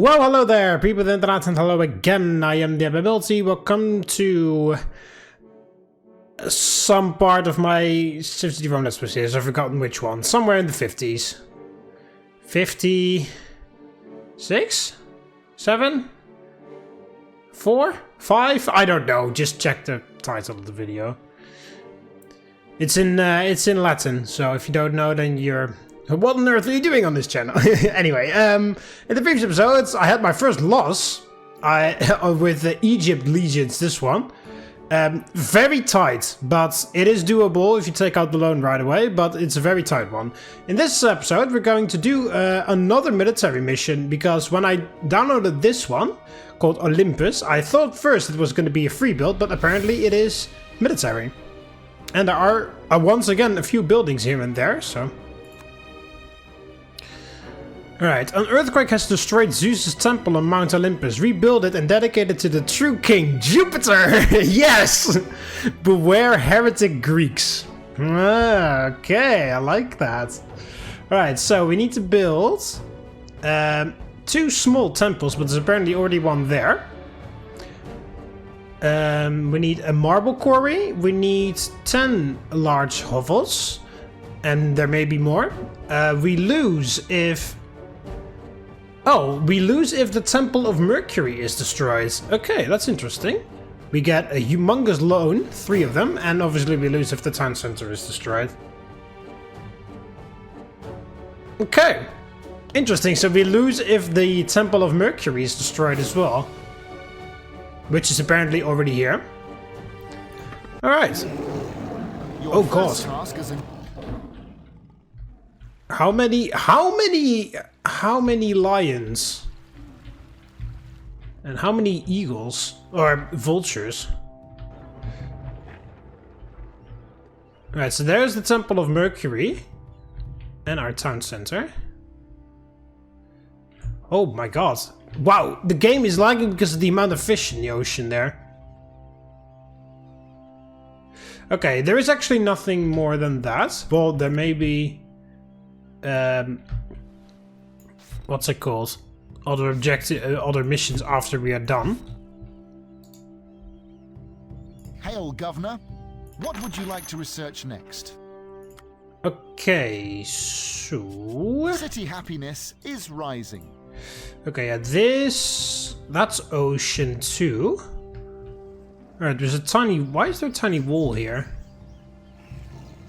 Well, hello there, people of the internet, and hello again. I am TheMBmulti. Welcome to some part of my CivCity Rome Let's Play series. I've forgotten which one. Somewhere in the 50s. 56? 7? 4? 5? I don't know. Just check the title of the video. It's in Latin, so if you don't know, then you're... What on earth are you doing on this channel? Anyway, in the previous episodes, I had my first loss with the Egypt Legions, this one. Very tight, but it is doable if you take out the loan right away, but it's a very tight one. In this episode, we're going to do another military mission, because when I downloaded this one, called Olympus, I thought first it was going to be a free build, but apparently it is military. And there are, once again, a few buildings here and there, so... Alright, an earthquake has destroyed Zeus's temple on Mount Olympus. Rebuild it and dedicate it to the true king, Jupiter! Yes! Beware heretic Greeks. Okay, I like that. Alright, so we need to build 2 small temples, but there's apparently already one there. We need a marble quarry. We need 10 large hovels. And there may be more. We lose if... Oh, we lose if the Temple of Mercury is destroyed. Okay, that's interesting. We get a humongous loan, 3 of them, and obviously we lose if the town center is destroyed. Okay, interesting. So we lose if the Temple of Mercury is destroyed as well, which is apparently already here. All right. Oh God. How many lions? And how many eagles? Or vultures? Alright, so there's the Temple of Mercury. And our town center. Oh my god. Wow, the game is lagging because of the amount of fish in the ocean there. Okay, there is actually nothing more than that. Well, there may be... what's it called? Other missions after we are done. Hail, Governor. What would you like to research next? Okay, so... City happiness is rising. Okay, yeah, this... That's ocean too. Alright, there's a tiny... Why is there a tiny wall here?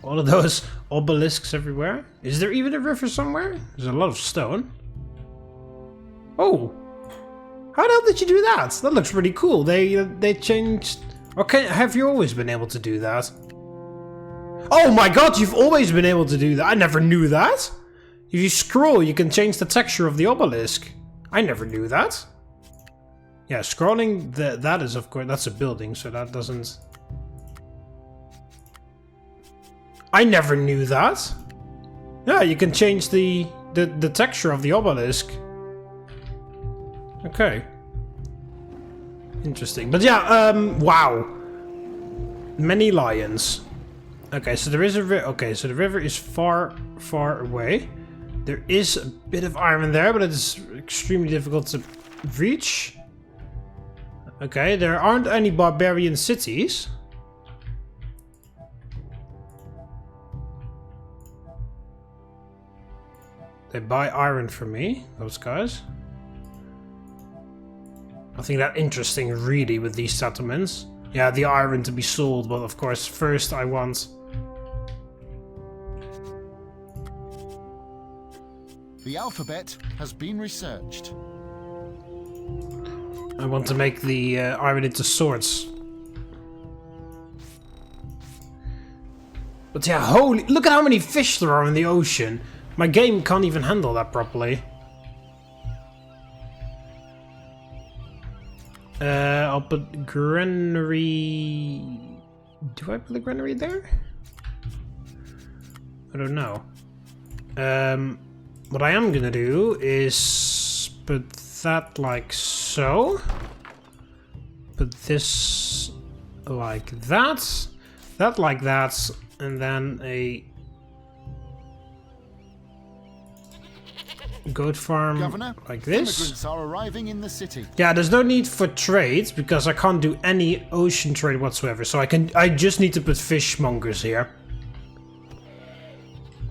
All of those obelisks everywhere. Is there even a river somewhere? There's a lot of stone. Oh! How the hell did you do that? That looks pretty cool. They changed... Okay, have you always been able to do that? Oh my god, you've always been able to do that. I never knew that. If you scroll, you can change the texture of the obelisk. I never knew that. Yeah, scrolling, that is of course... That's a building, so that doesn't... I never knew that. Yeah, you can change the texture of the obelisk. Okay. Interesting. But yeah, wow. Many lions. Okay, so there is a river. Okay, so the river is far, far away. There is a bit of iron there, but it's extremely difficult to reach. Okay, there aren't any barbarian cities. They buy iron from me, those guys. Nothing that interesting really with these settlements. Yeah, the iron to be sold, but of course first I want... The alphabet has been researched. I want to make the iron into swords. But yeah, holy... Look at how many fish there are in the ocean. My game can't even handle that properly. I'll put granary... Do I put a granary there? I don't know. What I am gonna do is put that like so. Put this like that. That like that. And then a... goat farm Governor, like this. immigrants are arriving in the city. Yeah, there's no need for trade because I can't do any ocean trade whatsoever. So I just need to put fishmongers here.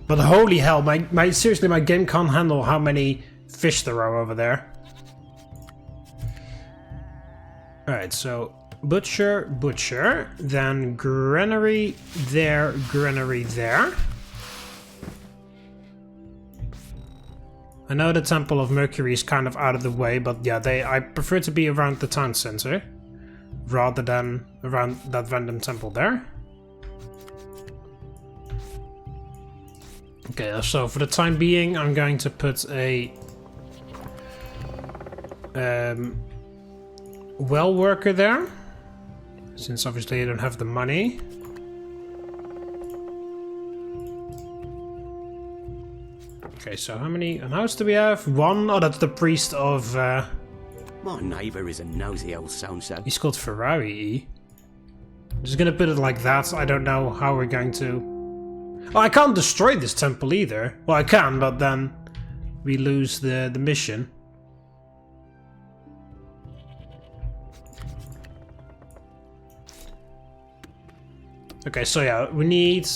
But holy hell, seriously, my game can't handle how many fish there are over there. Alright, so butcher, then granary there, granary there. I know the Temple of Mercury is kind of out of the way, but yeah, I prefer to be around the town center rather than around that random temple there. Okay, so for the time being, I'm going to put a well worker there, since obviously I don't have the money. Okay, so how many house do we have? One? Oh, that's the priest of... My neighbour is a nosy old so-and-so. He's called Ferrari. I'm just gonna put it like that. I don't know how we're going to... Oh, I can't destroy this temple either. Well, I can, but then we lose the mission. Okay, so yeah, we need...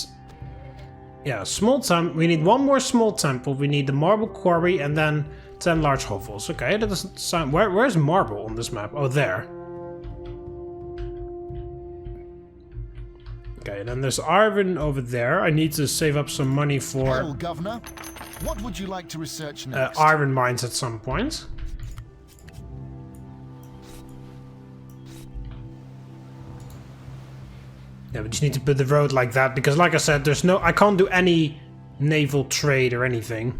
Yeah, small temple. We need one more small temple. We need the marble quarry and then 10 large hovels. Okay, that doesn't sound... Where's marble on this map? Oh, there. Okay, then there's iron over there. I need to save up some money for... Hail, Governor. What would you like to research next? Iron mines at some point. Yeah, we just need to put the road like that, because like I said, I can't do any naval trade or anything.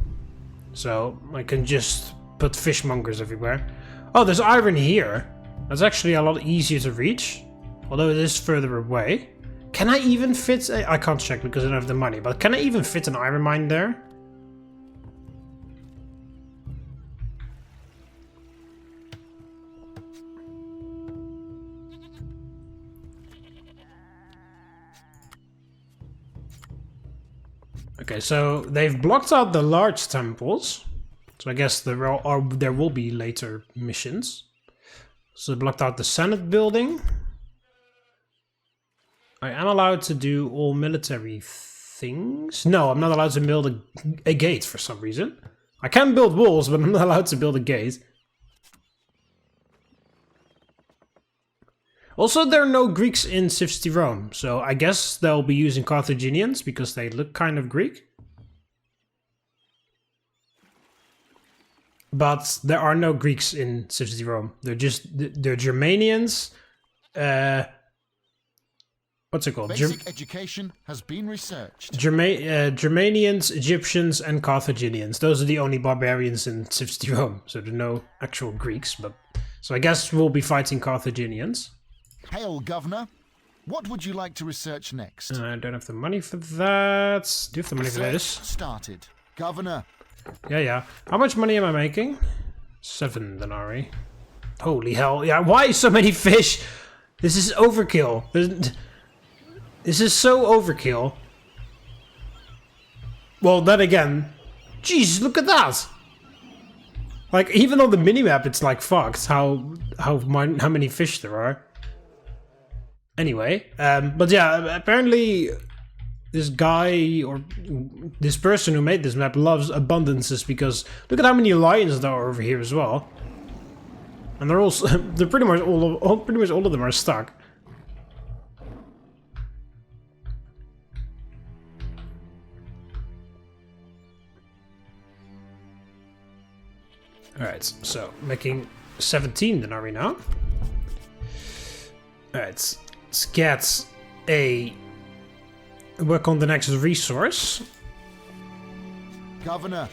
So, I can just put fishmongers everywhere. Oh, there's iron here. That's actually a lot easier to reach, although it is further away. Can I even fit I can't check because I don't have the money, but can I even fit an iron mine there? Okay, so they've blocked out the large temples. So I guess there will be later missions. So they blocked out the Senate building. I am allowed to do all military things. No, I'm not allowed to build a gate for some reason. I can build walls, but I'm not allowed to build a gate. Also, there are no Greeks in CivCity Rome, so I guess they'll be using Carthaginians because they look kind of Greek. But there are no Greeks in CivCity Rome. They're Germanians. What's it called? Basic education has been researched. Germanians, Egyptians, and Carthaginians. Those are the only barbarians in CivCity Rome. So there are no actual Greeks, but so I guess we'll be fighting Carthaginians. Hail, Governor. What would you like to research next? I don't have the money for that. Do you have the money for this? Started. Governor. Yeah. How much money am I making? 7 denarii. Holy hell. Yeah, why so many fish? This is overkill. This is so overkill. Well, then again... Jeez, look at that! Like, even on the minimap, it's like fucked how many fish there are. Anyway, but yeah, apparently this guy or this person who made this map loves abundances because look at how many lions there are over here as well. And they're also pretty much all of them are stuck. Alright, so making 17 denarii now. Alright, let's get work on the next resource. Governor,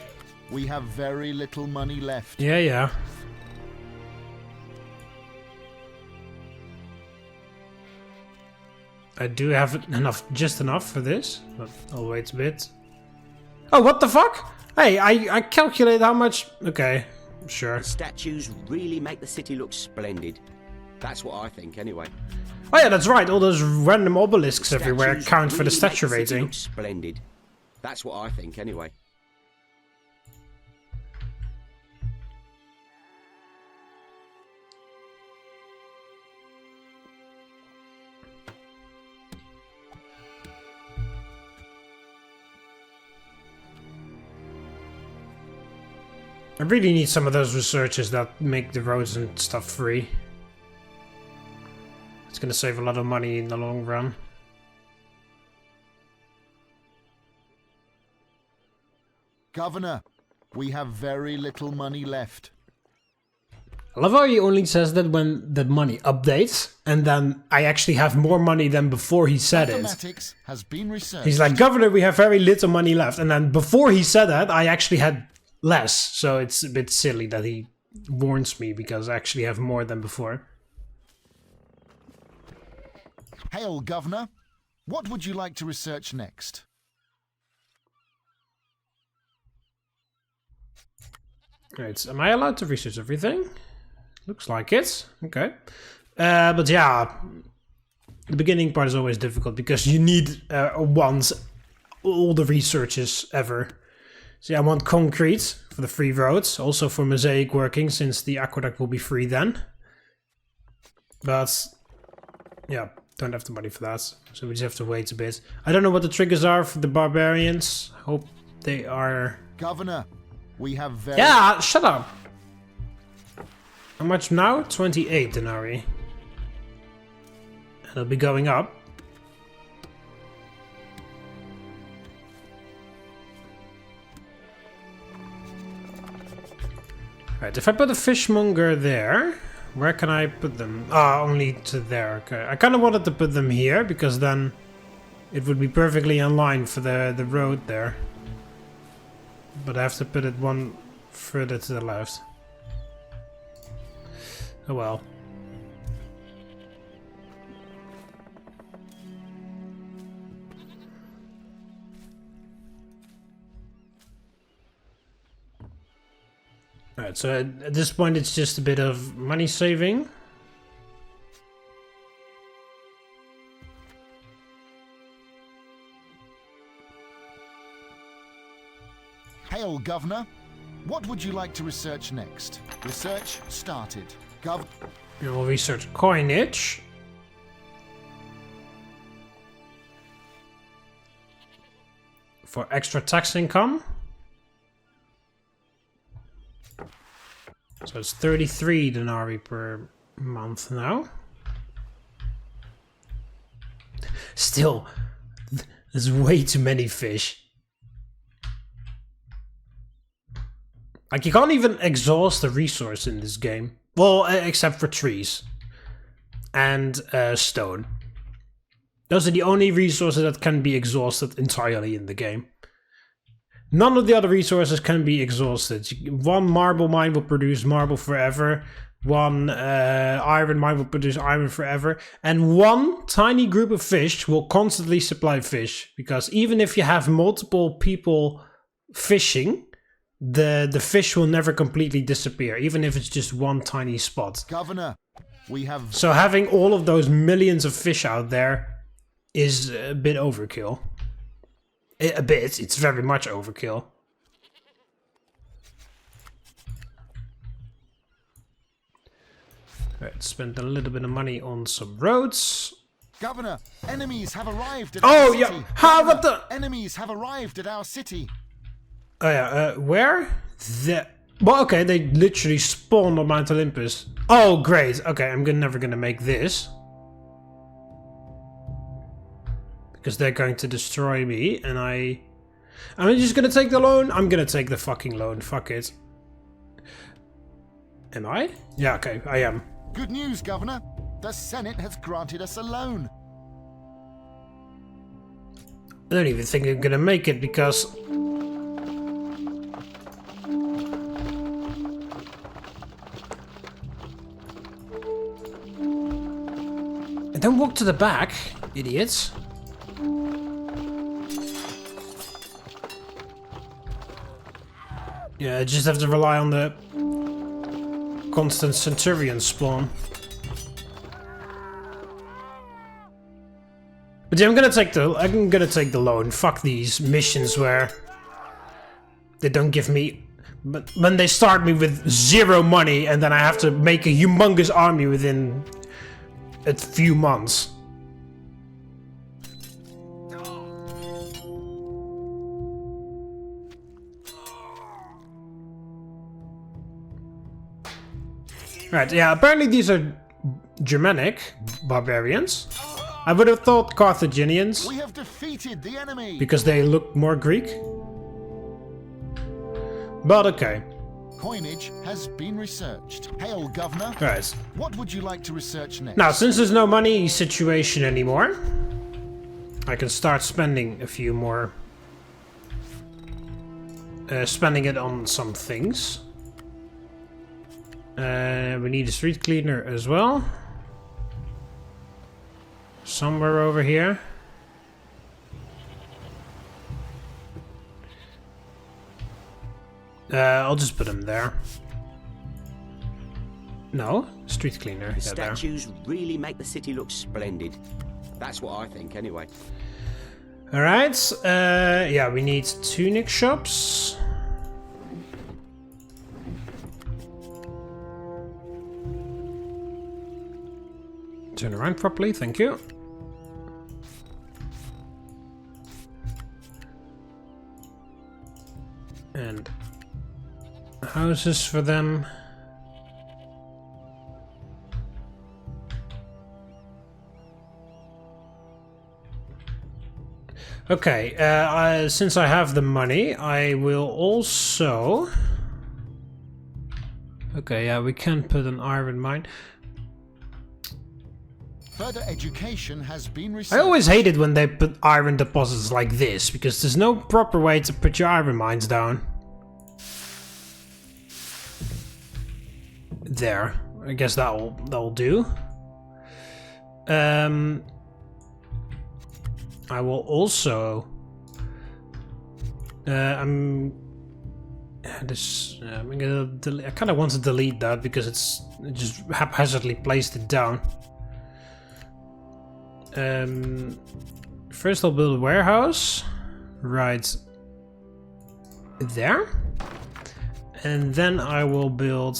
we have very little money left. Yeah. I do have enough, just enough for this, but I'll wait a bit. Oh, what the fuck? Hey, I calculate how much... Okay, sure. The statues really make the city look splendid. That's what I think, anyway. Oh yeah, that's right. All those random obelisks everywhere count for the statue rating. Splendid. That's what I think, anyway. I really need some of those researchers that make the roads and stuff free. It's gonna save a lot of money in the long run. Governor, we have very little money left. I love how he only says that when the money updates, and then I actually have more money than before he said it. Mathematics has been researched. He's like, Governor, we have very little money left. And then before he said that, I actually had less. So it's a bit silly that he warns me because I actually have more than before. Hail, Governor. What would you like to research next? Right, am I allowed to research everything? Looks like it. Okay. But yeah, the beginning part is always difficult because you need once all the researches ever. So yeah, I want concrete for the free roads, also for mosaic working since the aqueduct will be free then. But yeah, don't have the money for that, so we just have to wait a bit. I don't know what the triggers are for the barbarians. Hope they are... Governor, we have very... Yeah, shut up! How much now? 28 denarii. And it'll be going up. Right, if I put a fishmonger there, where can I put them? Ah, only to there, okay. I kind of wanted to put them here, because then it would be perfectly in line for the road there. But I have to put it one further to the left. Oh well. Alright, so at this point it's just a bit of money saving. Hail, Governor. What would you like to research next? Research started. We will research coinage. For extra tax income. So it's 33 denarii per month now. Still, there's way too many fish. Like, you can't even exhaust the resource in this game. Well, except for trees. And stone. Those are the only resources that can be exhausted entirely in the game. None of the other resources can be exhausted. One marble mine will produce marble forever. One iron mine will produce iron forever. And one tiny group of fish will constantly supply fish. Because even if you have multiple people fishing, the fish will never completely disappear, even if it's just one tiny spot. Governor, we have... So having all of those millions of fish out there is a bit overkill. A bit, it's very much overkill. Right, spend a little bit of money on some roads. Governor, enemies have arrived at our city. Yeah, how what the... Enemies have arrived at our city. Oh yeah, where? Well, okay, they literally spawned on Mount Olympus. Oh, great. Okay, I'm never gonna make this. Because they're going to destroy me, and I'm just gonna take the loan? I'm gonna take the fucking loan, fuck it. Am I? Yeah, okay, I am. Good news, Governor. The Senate has granted us a loan. I don't even think I'm gonna make it, because... Don't walk to the back, idiots. Yeah, I just have to rely on the constant centurion spawn. But yeah, I'm gonna take the loan. Fuck these missions where they don't give me... But when they start me with 0 money and then I have to make a humongous army within a few months. Right, yeah, apparently these are Germanic barbarians. I would have thought Carthaginians. We have defeated the enemy. Because they look more Greek. But okay. Coinage has been researched. Hail, Governor. Right. What would you like to research next? Now, since there's no money situation anymore, I can start spending a few more. Spending it on some things. We need a street cleaner as well. Somewhere over here. I'll just put him there. No, street cleaner. The Yeah, there. statues really make the city look splendid. That's what I think, anyway. Alright, yeah, we need tunic shops. Turn around properly, thank you. And houses for them. Okay, since I have the money, I will also... Okay, yeah, we can put an iron mine. Further education has been I researched. always hated when they put iron deposits like this, because there's no proper way to put your iron mines down. There. I guess that'll do. I will also... I'm gonna I kind of want to delete that because it's just haphazardly placed it down. First I'll build a warehouse right there, and then I will build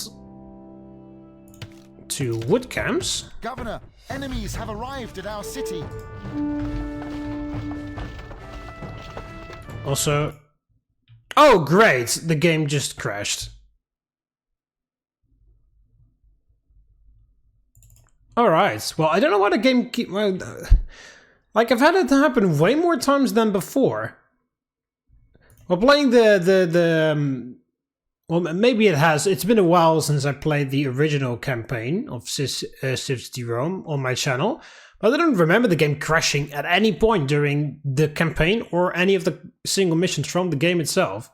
2 wood camps. Governor, enemies have arrived at our city. Also, oh great, the game just crashed. Alright, well I don't know why the game like I've had it happen way more times than before. While playing well maybe it has, it's been a while since I played the original campaign of CivCity Rome on my channel. But I don't remember the game crashing at any point during the campaign or any of the single missions from the game itself.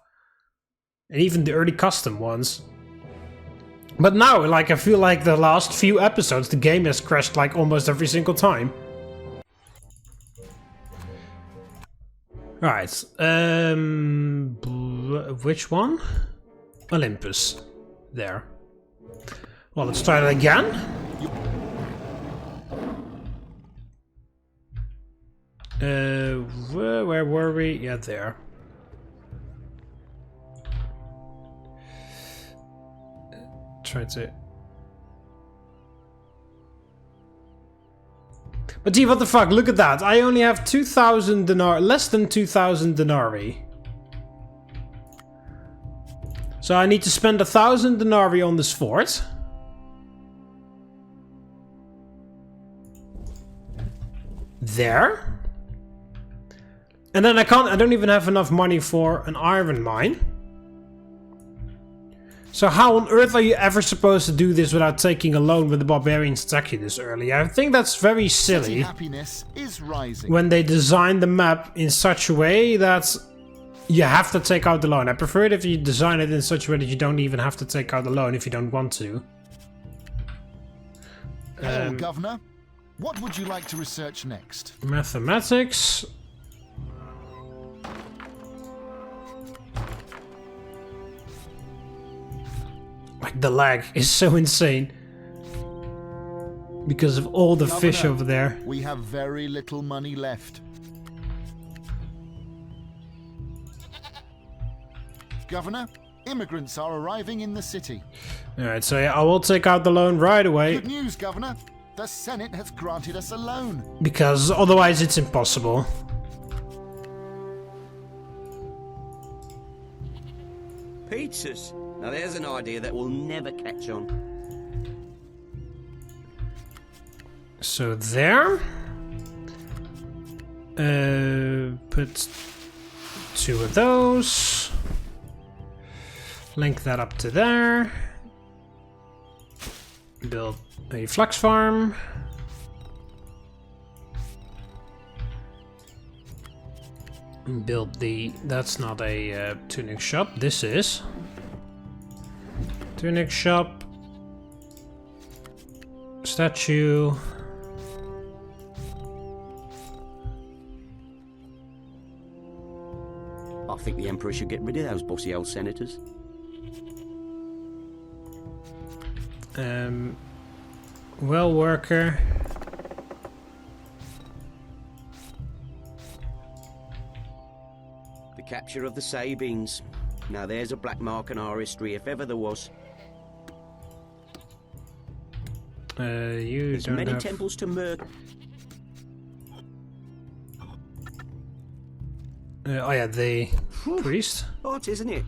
And even the early custom ones. But now, like, I feel like the last few episodes, the game has crashed like almost every single time. Right, which one? Olympus. There. Well, let's try that again. Where were we? Yeah, there. Try to... But gee, what the fuck? Look at that. I only have 2,000 denarii, less than 2,000 denarii. So I need to spend 1,000 denarii on this fort. There. And then I don't even have enough money for an iron mine. So how on earth are you ever supposed to do this without taking a loan when the barbarians attack you this early? I think that's very silly. City happiness is rising. When they design the map in such a way that you have to take out the loan. I prefer it if you design it in such a way that you don't even have to take out the loan if you don't want to. Hail, Governor. What would you like to research next? Mathematics. Like, the lag is so insane. Because of all the fish Governor, over there. We have very little money left. Governor, immigrants are arriving in the city. Alright, so yeah, I will take out the loan right away. Good news, Governor. The Senate has granted us a loan. Because otherwise it's impossible. Pizzas. Now there's an idea that will never catch on. So there. Put 2 of those. Link that up to there. Build a flax farm. Build the... That's not a tunic shop. This is. Tunic shop. Statue. I think the Emperor should get rid of those bossy old senators. Well worker. The capture of the Sabines. Now there's a black mark in our history if ever there was. You There's don't many have... temples to murder. oh yeah, the priest. Odd, isn't it?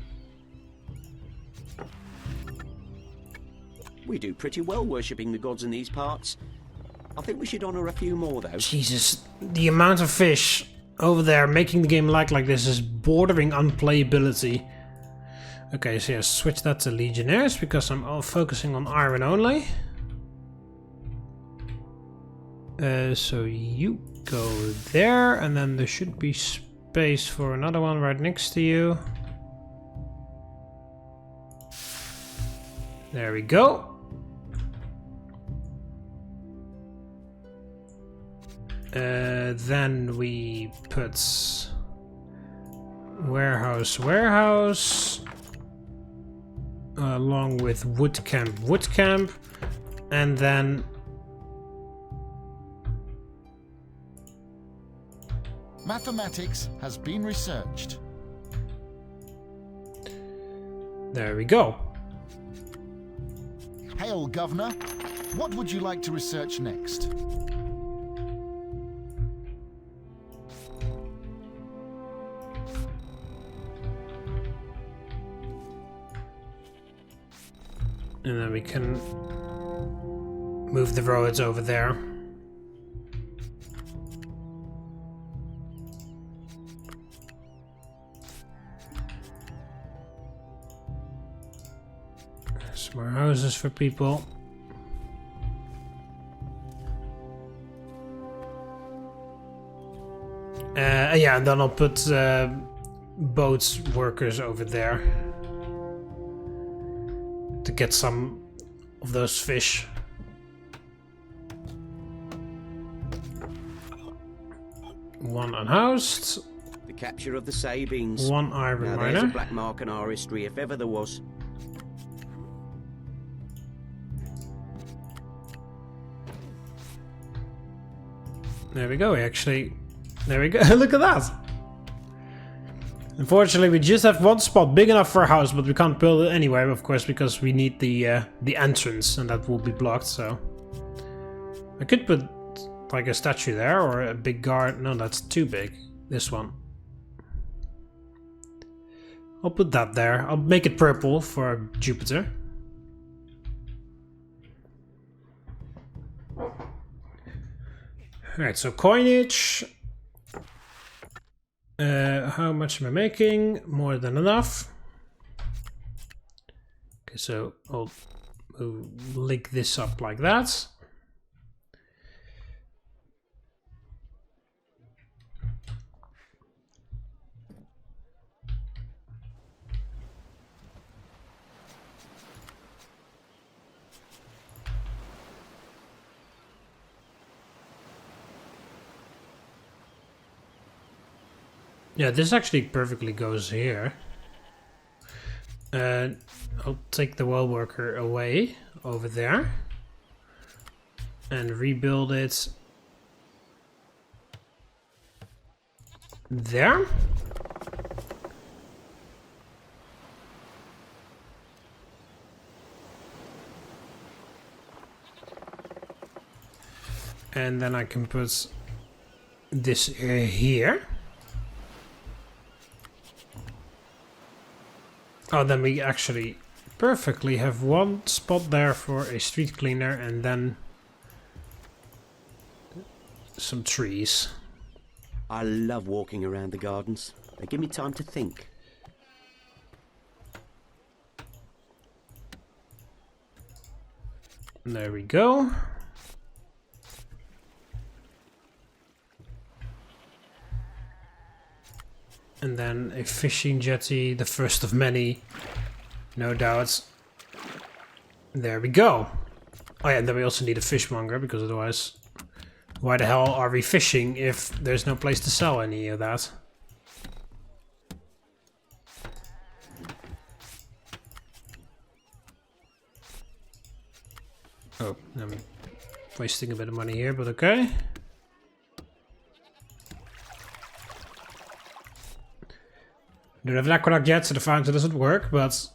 We do pretty well worshipping the gods in these parts. I think we should honour a few more, though. Jesus, the amount of fish over there making the game lag like this is bordering unplayability. Okay, so yeah, switch that to Legionnaires because I'm all focusing on iron only. So you go there, and then there should be space for another one right next to you. There we go. Then we put warehouse, along with wood camp, and then Mathematics has been researched. there we go. Hail, Governor. What would you like to research next? And then we can move the roads over there. Some more houses for people. Yeah, and then I'll put boats workers over there to get some of those fish. One unhoused. The capture of the Sabines. One iron Now there's a miner. black mark in our history if ever there was. There we go, actually. There we go. Look at that. Unfortunately, we just have one spot big enough for a house, but we can't build it anyway, of course, because we need the entrance, and that will be blocked. So I could put like a statue there or a big guard. No, that's too big. This one. I'll put that there. I'll make it purple for Jupiter. Alright, so coinage. How much am I making? More than enough. Okay, so I'll link this up like that. Yeah, this actually perfectly goes here. I'll take the well worker away over there and rebuild it there. And then I can put this here. Oh, then we actually perfectly have one spot there for a street cleaner, and then some trees. I love walking around the gardens. They give me time to think. There we go. And then a fishing jetty, the first of many, no doubt. There we go. Oh yeah, and then we also need a fishmonger, because otherwise, why the hell are we fishing if there's no place to sell any of that? Oh, I'm wasting a bit of money here, but okay. Don't have an aqueduct yet, so the fountain doesn't work, but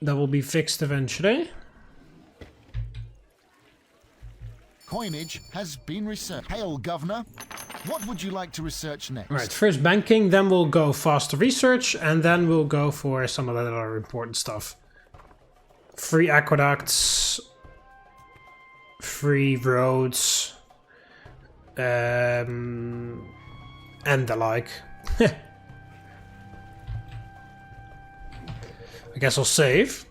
that will be fixed eventually. Coinage has been researched. Hail, Governor. What would you like to research next? Alright, first banking, then we'll go faster research, and then we'll go for some of that other important stuff. Free aqueducts, free roads, and the like. I guess I'll save.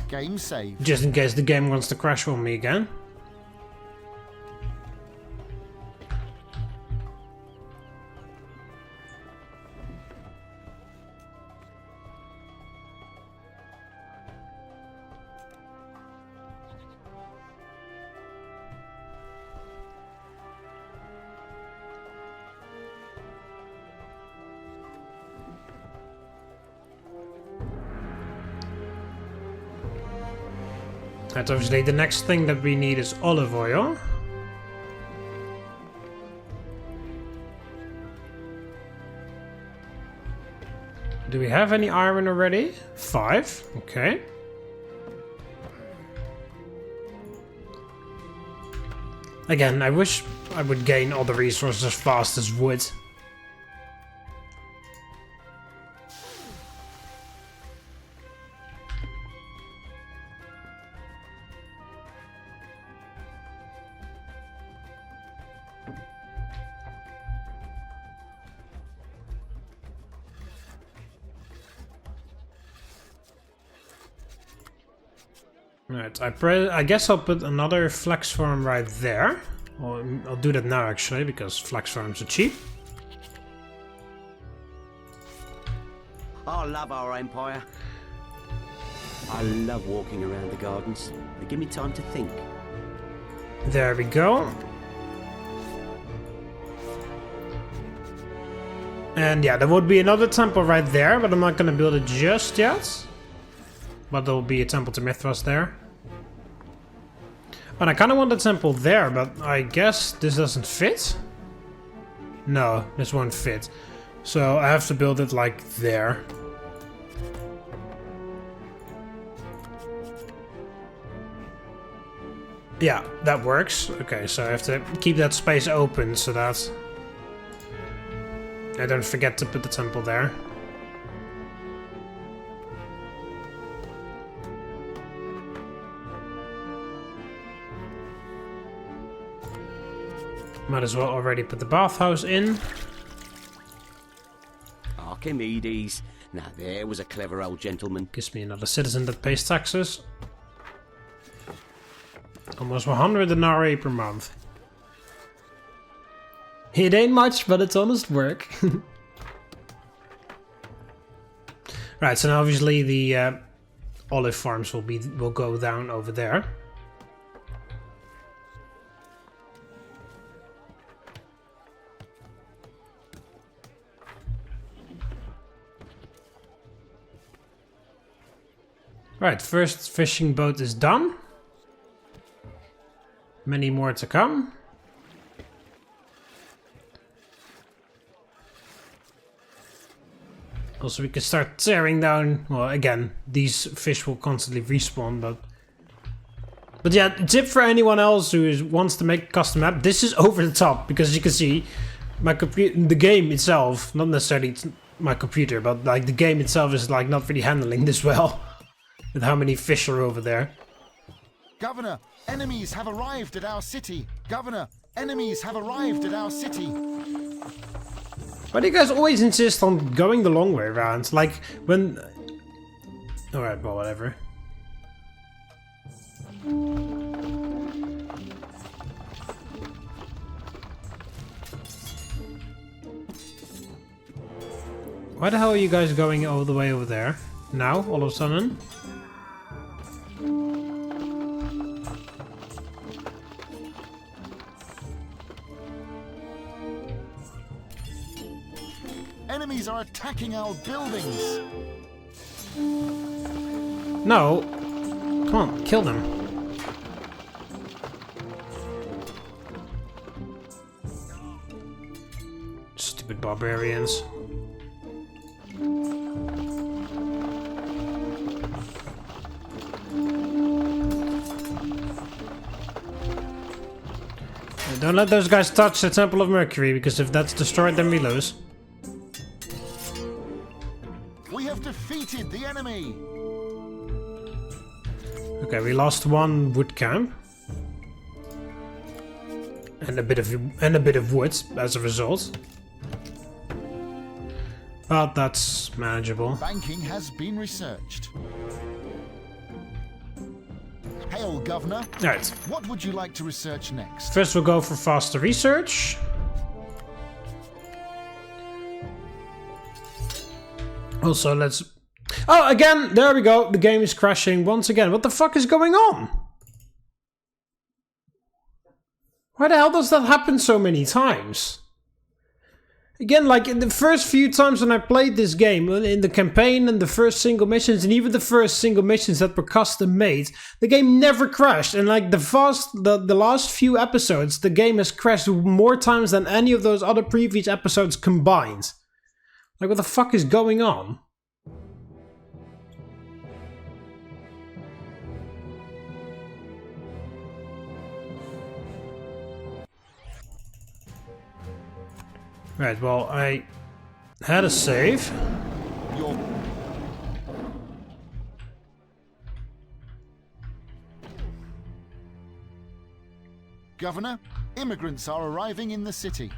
Game saved. Just in case the game wants to crash on me again. That's obviously the next thing that we need is olive oil. Do we have any iron already? 5. Okay. Again, I wish I would gain all the resources as fast as wood. Right, I guess I'll put another flex farm right there. I'll do that now actually, because flex farms are cheap. I love our empire. I love walking around the gardens. They give me time to think. There we go. And yeah, there would be another temple right there, but I'm not going to build it just yet. But there will be a temple to Mithras there. And I kind of want the temple there, but I guess this doesn't fit? No, this won't fit. So I have to build it like there. Yeah, that works. Okay, so I have to keep that space open so that I don't forget to put the temple there. Might as well already put the bathhouse in. Archimedes. Now there was a clever old gentleman. Gives me another citizen that pays taxes. Almost 100 denarii per month. It ain't much, but it's honest work. Right, so now obviously the olive farms will go down over there. Right, first fishing boat is done. Many more to come. Also, we can start tearing down. Well, again, these fish will constantly respawn, but yeah, tip for anyone else who wants to make a custom map. This is over the top because as you can see, my the game itself, not necessarily my computer, but like the game itself is like not really handling this well with how many fish are over there. Governor, enemies have arrived at our city. Governor, enemies have arrived at our city. Why do you guys always insist on going the long way around? Like, when... Alright, well, whatever. Why the hell are you guys going all the way over there? Now, all of a sudden? Enemies are attacking our buildings. No. Come on, kill them. Stupid barbarians. Don't let those guys touch the Temple of Mercury, because if that's destroyed, then we lose. We have defeated the enemy. Okay, we lost one wood camp. And a bit of wood as a result. But that's manageable. Banking has been researched. Hail, Governor. Alright. What would you like to research next? First we'll go for faster research. Also, let's... Oh, again! There we go. The game is crashing once again. What the fuck is going on? Why the hell does that happen so many times? Again, like in the first few times when I played this game, in the campaign and the first single missions, and even the first single missions that were custom made, the game never crashed. And like the last few episodes, the game has crashed more times than any of those other previous episodes combined. Like, what the fuck is going on? Right, well, I had a save. Governor, immigrants are arriving in the city.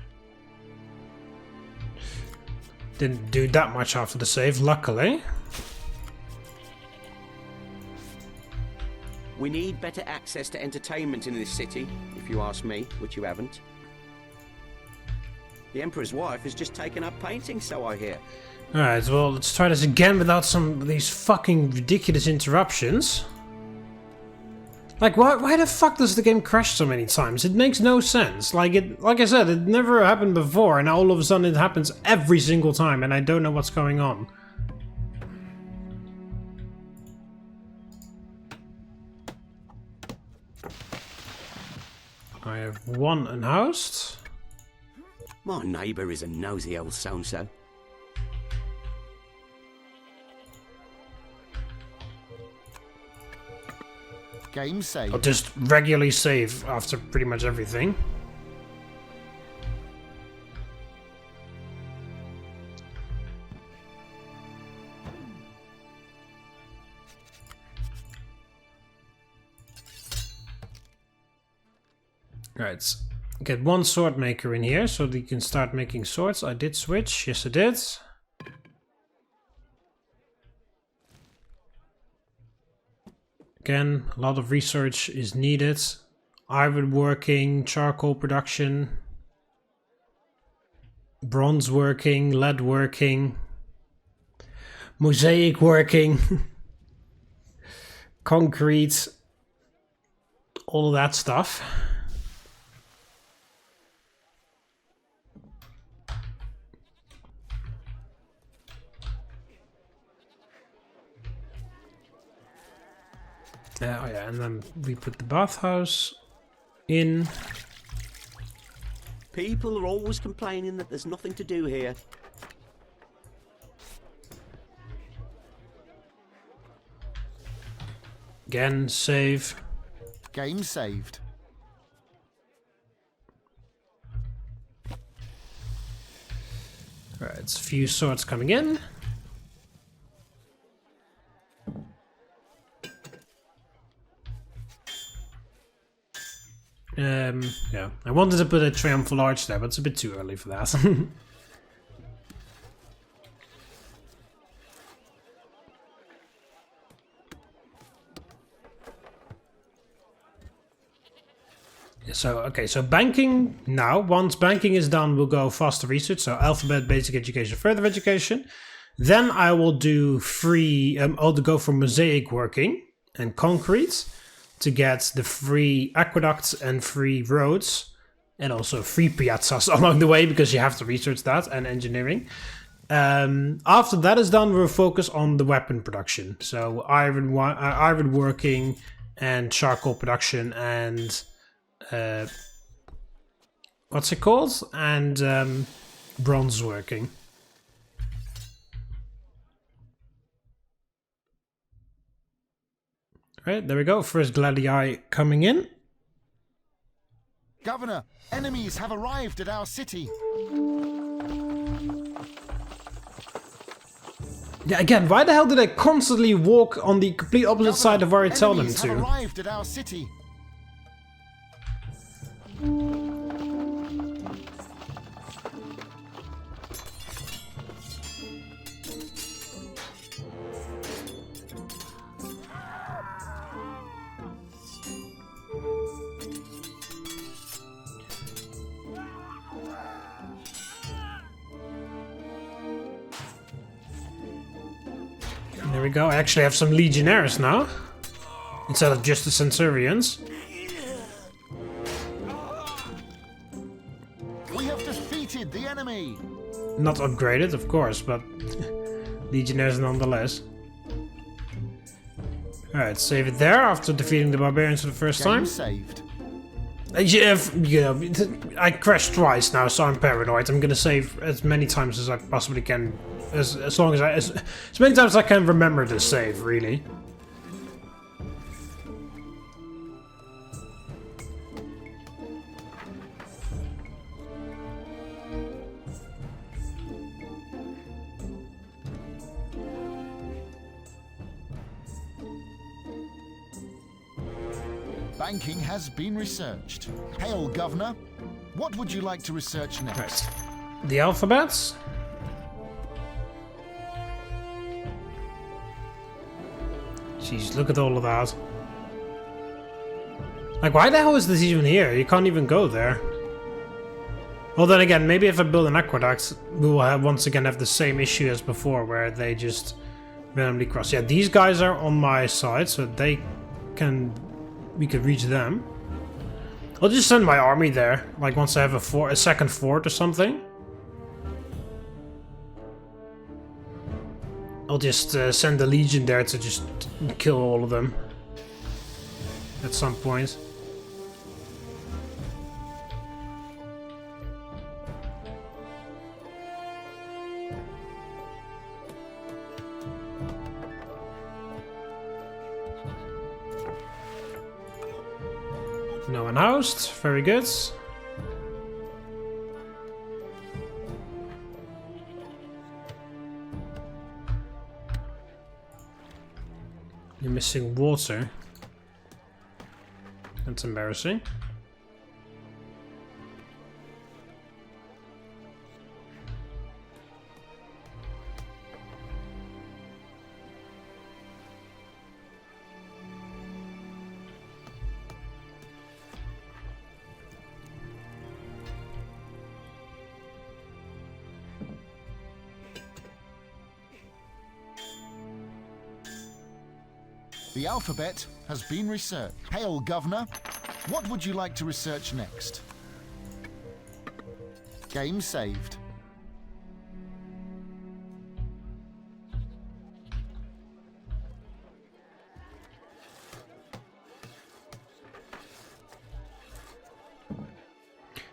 Didn't do that much after the save, luckily. We need better access to entertainment in this city, if you ask me, which you haven't. The Emperor's wife has just taken up painting, so I hear. Alright, well, let's try this again without some of these fucking ridiculous interruptions. Like, why the fuck does the game crash so many times? It makes no sense. Like I said, it never happened before, and all of a sudden it happens every single time, and I don't know what's going on. I have one unhoused. My neighbour is a nosy old so-and-so. Game saved. I'll just regularly save after pretty much everything. Right, get one sword maker in here so that you can start making swords. I did switch, yes I did. Again, a lot of research is needed. Iron working, charcoal production, bronze working, lead working, mosaic working, concrete, all of that stuff. Oh yeah, and then we put the bathhouse in. People are always complaining that there's nothing to do here. Again, save. Game saved. Alright, it's a few swords coming in. Yeah, I wanted to put a triumphal arch there, but it's a bit too early for that. So, okay, so banking now. Once banking is done, we'll go faster research. So alphabet, basic education, further education. Then I will do free, I'll go for mosaic working and concrete to get the free aqueducts and free roads. And also free piazzas along the way, because you have to research that, and engineering. After that is done, we'll focus on the weapon production. So iron working and charcoal production and... what's it called? And bronze working. Right, there we go. First Gladii coming in. Governor, enemies have arrived at our city. Yeah, again, why the hell do they constantly walk on the complete opposite side of where I tell them Enemies to? have arrived at our city. There we go. I actually have some legionnaires now, instead of just the centurions. We have defeated the enemy. Not upgraded, of course, but legionnaires nonetheless. Alright, save it there after defeating the barbarians for the first Game time. saved. I crashed twice now, so I'm paranoid. I'm gonna save as many times as I possibly can, as many times as I can remember to save, really. Banking has been researched. Hail, Governor. What would you like to research next? Right. The alphabets. Jeez, look at all of that. Like, why the hell is this even here? You can't even go there. Well, then again, maybe if I build an aqueduct, we will once again have the same issue as before, where they just randomly cross. Yeah, these guys are on my side, so they can... we could reach them. I'll just send my army there, like once I have a second fort or something. I'll just send the legion there to just kill all of them at some point. No unhoused, very good. You're missing water. That's embarrassing. The alphabet has been researched. Hail, Governor. What would you like to research next? Game saved.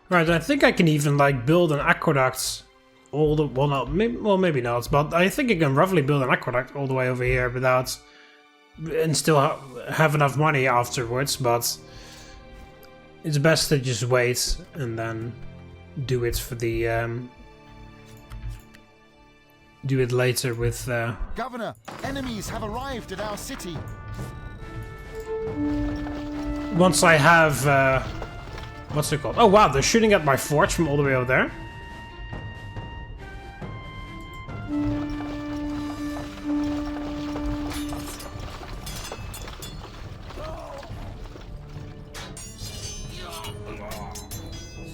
Right, I think I can even like build an aqueduct all the maybe not, but I think I can roughly build an aqueduct all the way over here without and still have enough money afterwards, but it's best to just wait and then do it for the do it later with Governor, enemies have arrived at our city. once I have What's it called? Oh wow, they're shooting at my forge from all the way over there.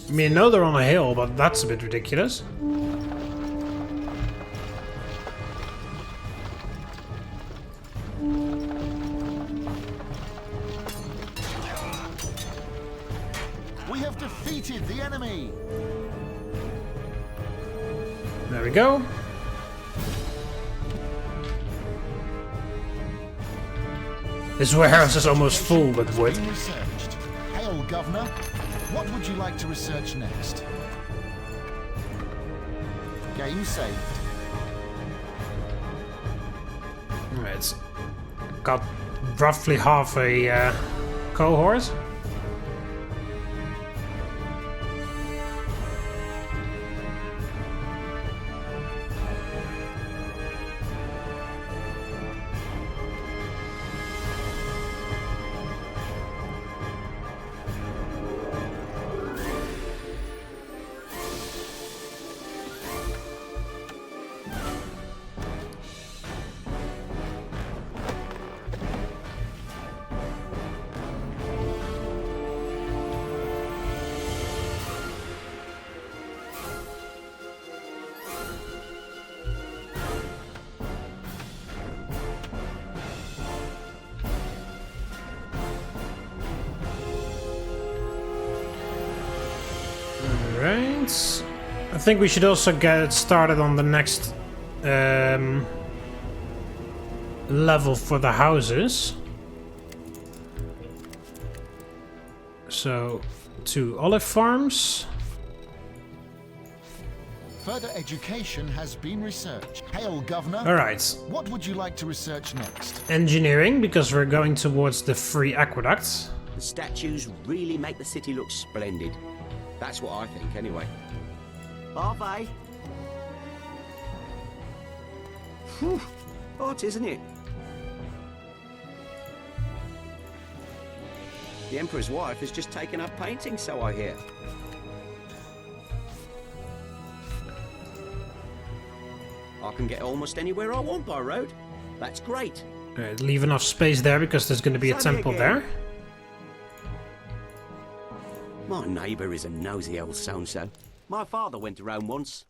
I mean, I know they're on a hill, but that's a bit ridiculous. We have defeated the enemy. There we go. This warehouse is almost full with wood. Researched. Hail, Governor. What would you like to research next? Game saved. It's got roughly half a cohort. Right. I think we should also get started on the next level for the houses. So, 2 olive farms. Further education has been researched. Hail, Governor. Alright. What would you like to research next? Engineering, because we're going towards the free aqueducts. The statues really make the city look splendid. That's what I think, anyway. Avete. Whew. Odd, isn't it? The Emperor's wife has just taken up painting, so I hear. I can get almost anywhere I want by road. That's great. Leave enough space there because there's going to be a temple there. My neighbour is a nosy old so-and-so. My father went to Rome once.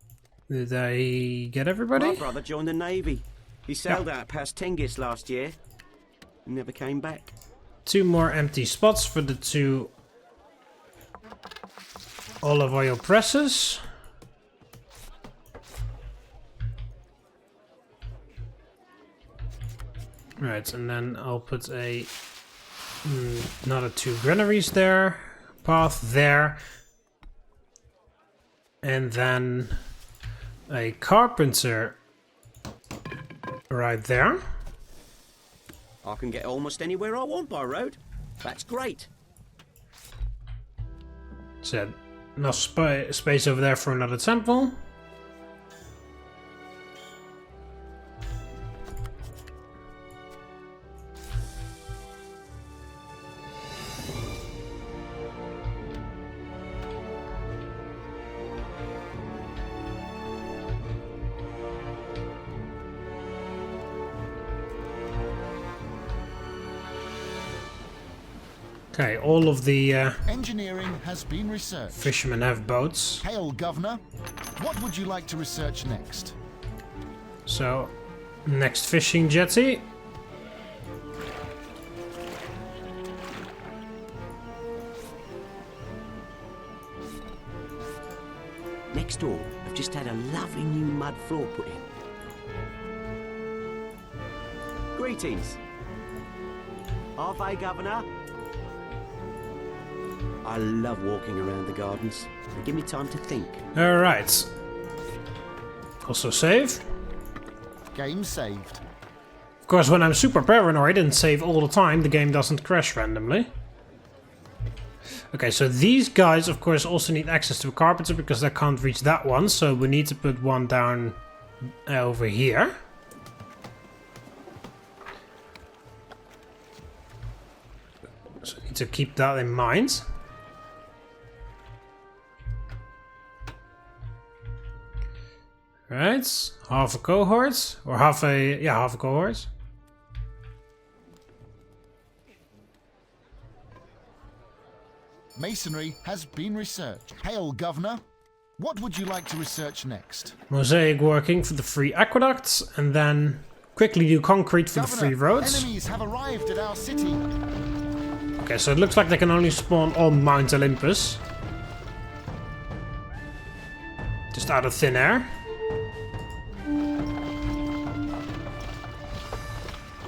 Did I get everybody? My brother joined the Navy. He sailed out past Tengiz last year. And never came back. 2 more empty spots for the 2 olive oil presses. Right, and then I'll put another 2 granaries there. Path there, and then a carpenter right there. I can get almost anywhere I want by road. That's great. So enough space over there for another temple. Okay, all of the Engineering has been researched. fishermen have boats. Hail, Governor. What would you like to research next? So, next fishing jetty. Next door, I've just had a lovely new mud floor put in. Greetings. Avete, Governor. I love walking around the gardens. They give me time to think. Alright. Also save. Game saved. Of course, when I'm super paranoid and save all the time, the game doesn't crash randomly. Okay, so these guys, of course, also need access to a carpenter because they can't reach that one. So we need to put one down over here. So I need to keep that in mind. Right, half a cohort, or half a cohort. Masonry has been researched. Hail, Governor. What would you like to research next? Mosaic working for the free aqueducts, and then quickly do concrete for the free roads. Enemies have arrived at our city. Okay, so it looks like they can only spawn on Mount Olympus. Just out of thin air.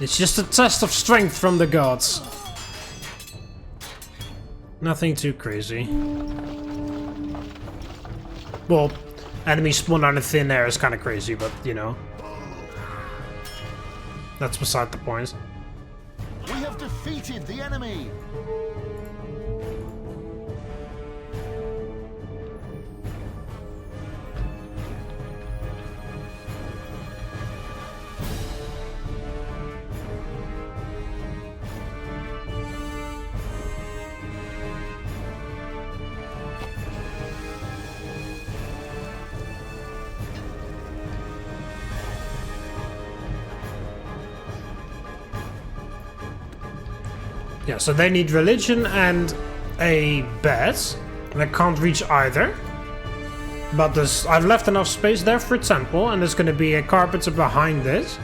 It's just a test of strength from the gods. Nothing too crazy. Well, enemies spawn out of thin air is kind of crazy, but you know. That's beside the point. We have defeated the enemy. Yeah, so they need religion and a bed. And I can't reach either. But I've left enough space there for a temple, and there's going to be a carpenter behind this.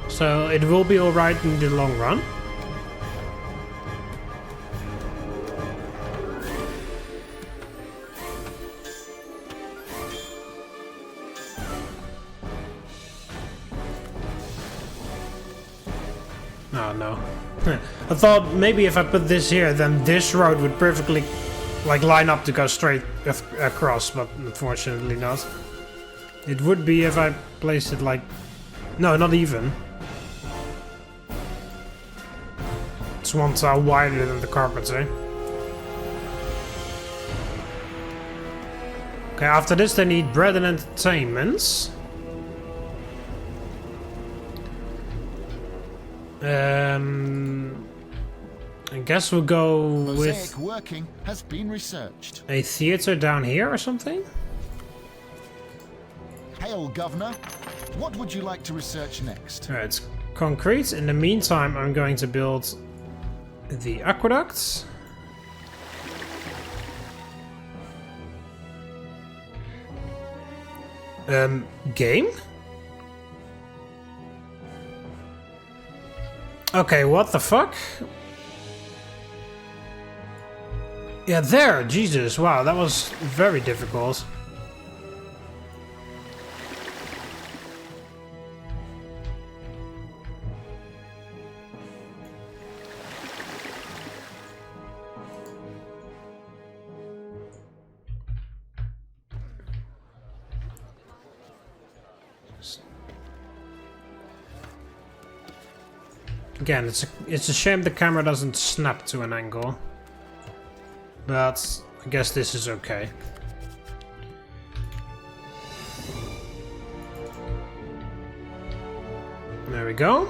So it will be alright in the long run. Oh no. I thought maybe if I put this here, then this road would perfectly line up to go straight across, but unfortunately not. It would be if I placed it no, not even. It's one tile wider than the carpenter. Okay, after this they need bread and entertainments. I guess we'll go with working has been researched. A theater down here or something? Hail, Governor. What would you like to research next? Alright, it's concrete. In the meantime, I'm going to build the aqueducts. Game? Okay, what the fuck? Yeah, there! Jesus, wow, that was very difficult. Again, it's a shame the camera doesn't snap to an angle. But I guess this is okay. There we go.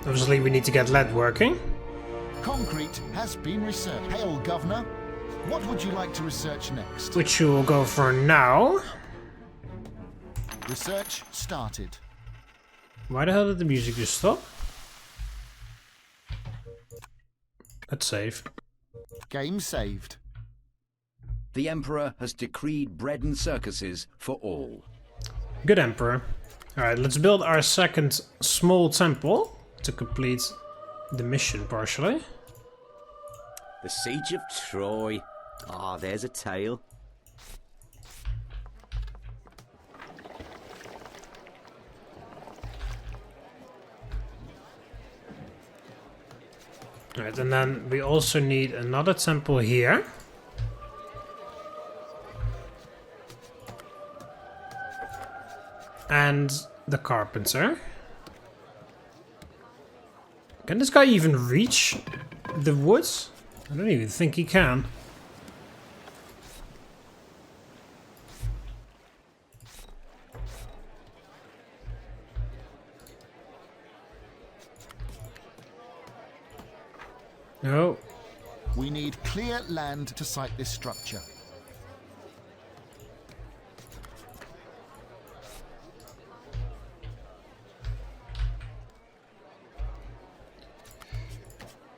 Obviously we need to get lead working. Concrete has been researched. Hail, Governor. What would you like to research next? Which you will go for now. Research started. Why the hell did the music just stop? Let's save. Game saved. The Emperor has decreed bread and circuses for all. Good Emperor. Alright, let's build our second small temple to complete the mission partially. The Siege of Troy. Ah, there's a tale. Alright, and then we also need another temple here. And the carpenter. Can this guy even reach the woods? I don't even think he can. No. We need clear land to site this structure.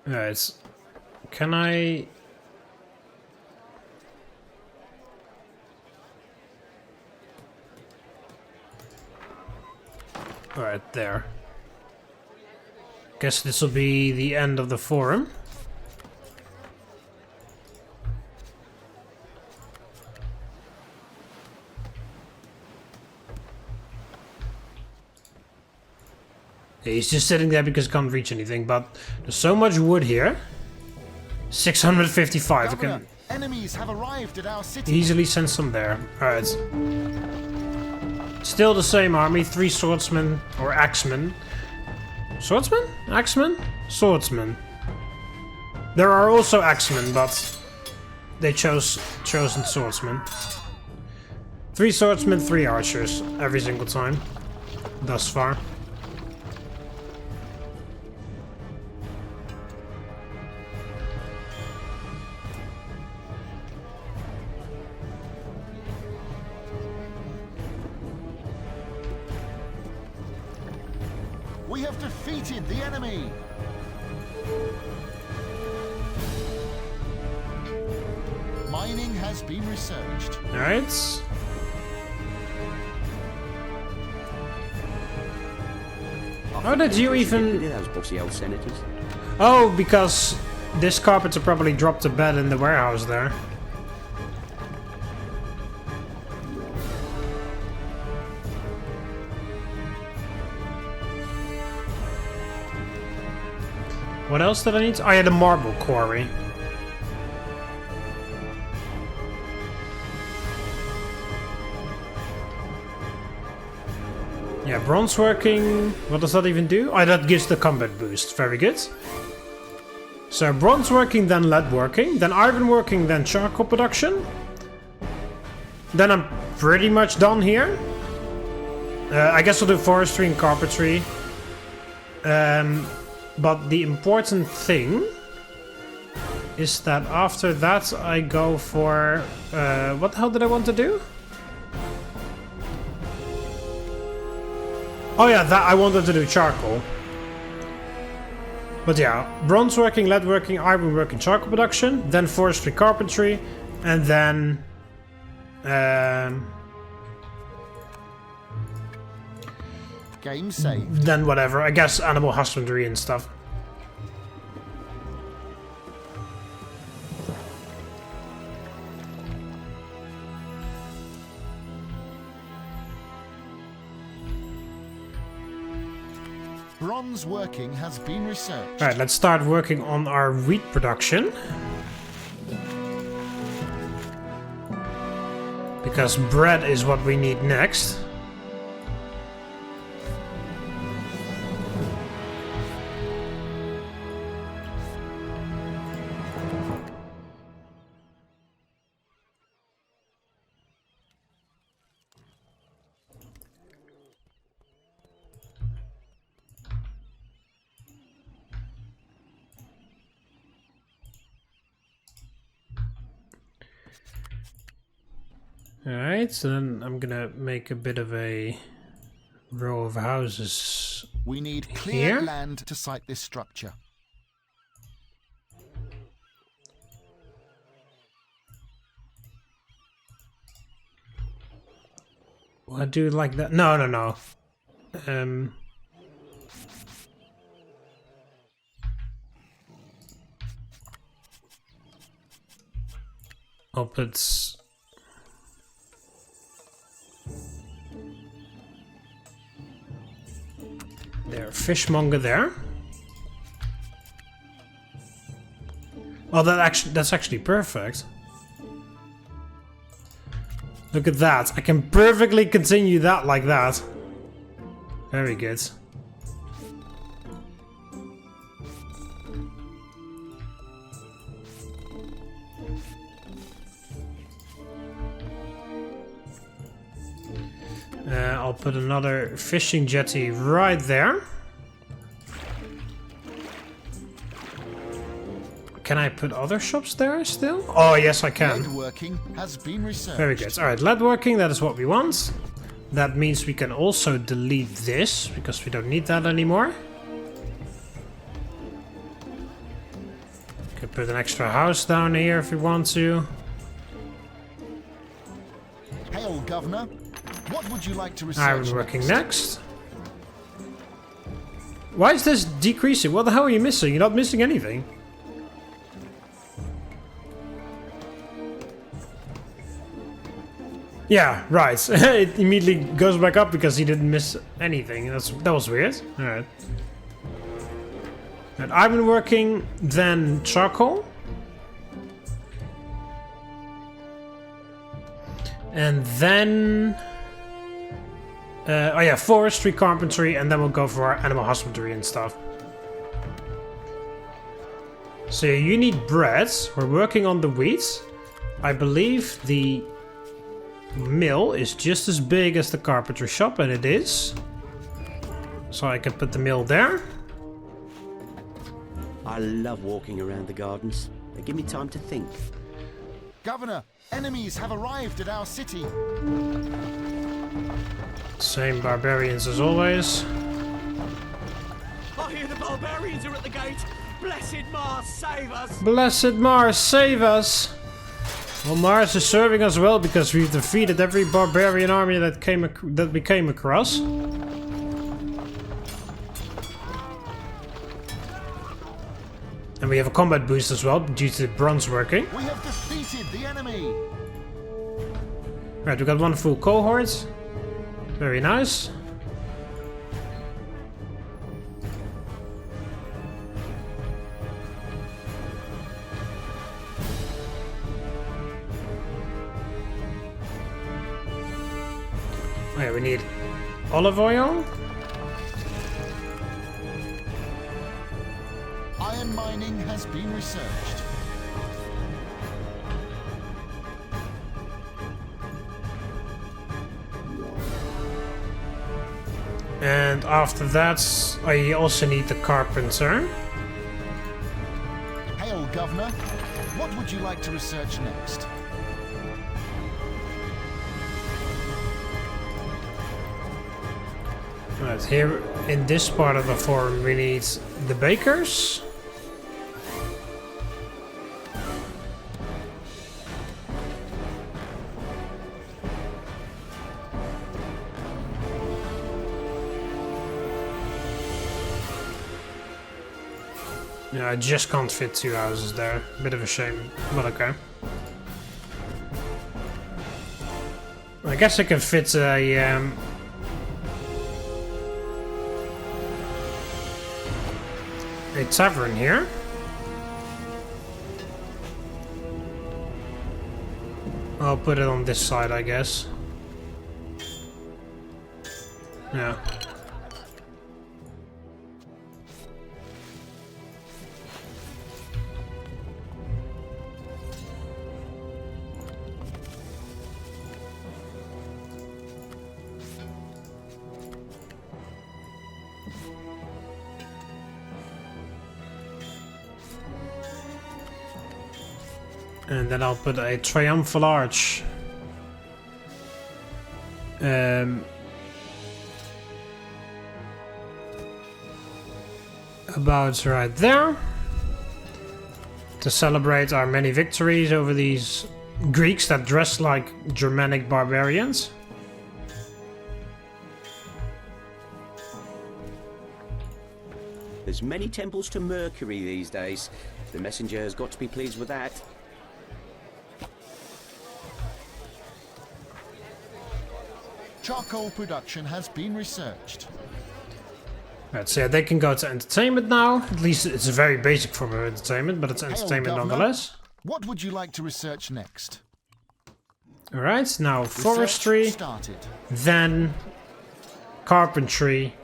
Alright. Can I... Alright, there. Guess this will be the end of the forum. Yeah, he's just sitting there because he can't reach anything, but there's so much wood here. 655. I Governor, can enemies have arrived at our city. easily send some there. Alright. Still the same army, 3 swordsmen or axemen. Swordsmen? Axemen? Swordsmen. There are also axemen, but they chosen swordsmen. 3 swordsmen, 3 archers every single time. Thus far. We have defeated the enemy. Mining has been researched. Alright. How did you even... Those bossy old senators. Oh, because this carpenter probably dropped a bed in the warehouse there. What else did I need? Oh yeah, the marble quarry. Yeah, bronze working. What does that even do? Oh, that gives the combat boost. Very good. So bronze working, then lead working, then iron working, then charcoal production. Then I'm pretty much done here. I guess I'll do forestry and carpentry. But the important thing is that after that I go for... what the hell did I want to do? Oh yeah, that I wanted to do charcoal. But yeah, bronze working, lead working, iron working, charcoal production, then forestry, carpentry, and then... Game saved. then whatever, I guess animal husbandry and stuff. Bronze working has been researched. Alright, let's start working on our wheat production. Because bread is what we need next. Alright, so then I'm gonna make a bit of a row of houses. We need clear Here? land to site this structure. Will I do it like that? No, no, no. I'll put... there, fishmonger there. Oh, that's actually perfect. Look at that. I can perfectly continue that like that. Very good. I'll put another fishing jetty right there. Can I put other shops there still? Oh, yes, I can. Lead working has been researched. Very good. Alright, lead working, that is what we want. That means we can also delete this, because we don't need that anymore. put an extra house down here if we want to. Hail, Governor. What would you like to research Ironworking next. Why is this decreasing? What the hell are you missing? You're not missing anything. Yeah, right. It immediately goes back up because he didn't miss anything. That was weird. Alright. And ironworking, then charcoal. And then... oh yeah, forestry, carpentry, and then we'll go for our animal husbandry and stuff. So you need bread. We're working on the wheat. I believe the mill is just as big as the carpentry shop, and it is. So I can put the mill there. I love walking around the gardens. They give me time to think. Governor, enemies have arrived at our city. Same barbarians as always. I hear the barbarians are at the gate. Blessed Mars, save us! Blessed Mars, save us! Well, Mars is serving us well because we've defeated every barbarian army that we came across. And we have a combat boost as well due to bronze working. We have defeated the enemy. Right, we got one full cohort. Very nice. Oh yeah, we need olive oil. Iron mining has been researched. And after that, I also need the carpenter. Hail, Governor. What would you like to research next? Right, here in this part of the farm we need the bakers. Yeah, I just can't fit 2 houses there. Bit of a shame, but okay. I guess I can fit a tavern here. I'll put it on this side, I guess. Yeah. And then I'll put a triumphal arch about right there to celebrate our many victories over these Greeks that dress like Germanic barbarians. There's many temples to Mercury these days. The messenger has got to be pleased with that. Charcoal production has been researched. Right, so yeah, they can go to entertainment now. At least it's a very basic form of entertainment, but it's entertainment Governor. nonetheless. What would you like to research next? Alright, now Research forestry, started. then carpentry,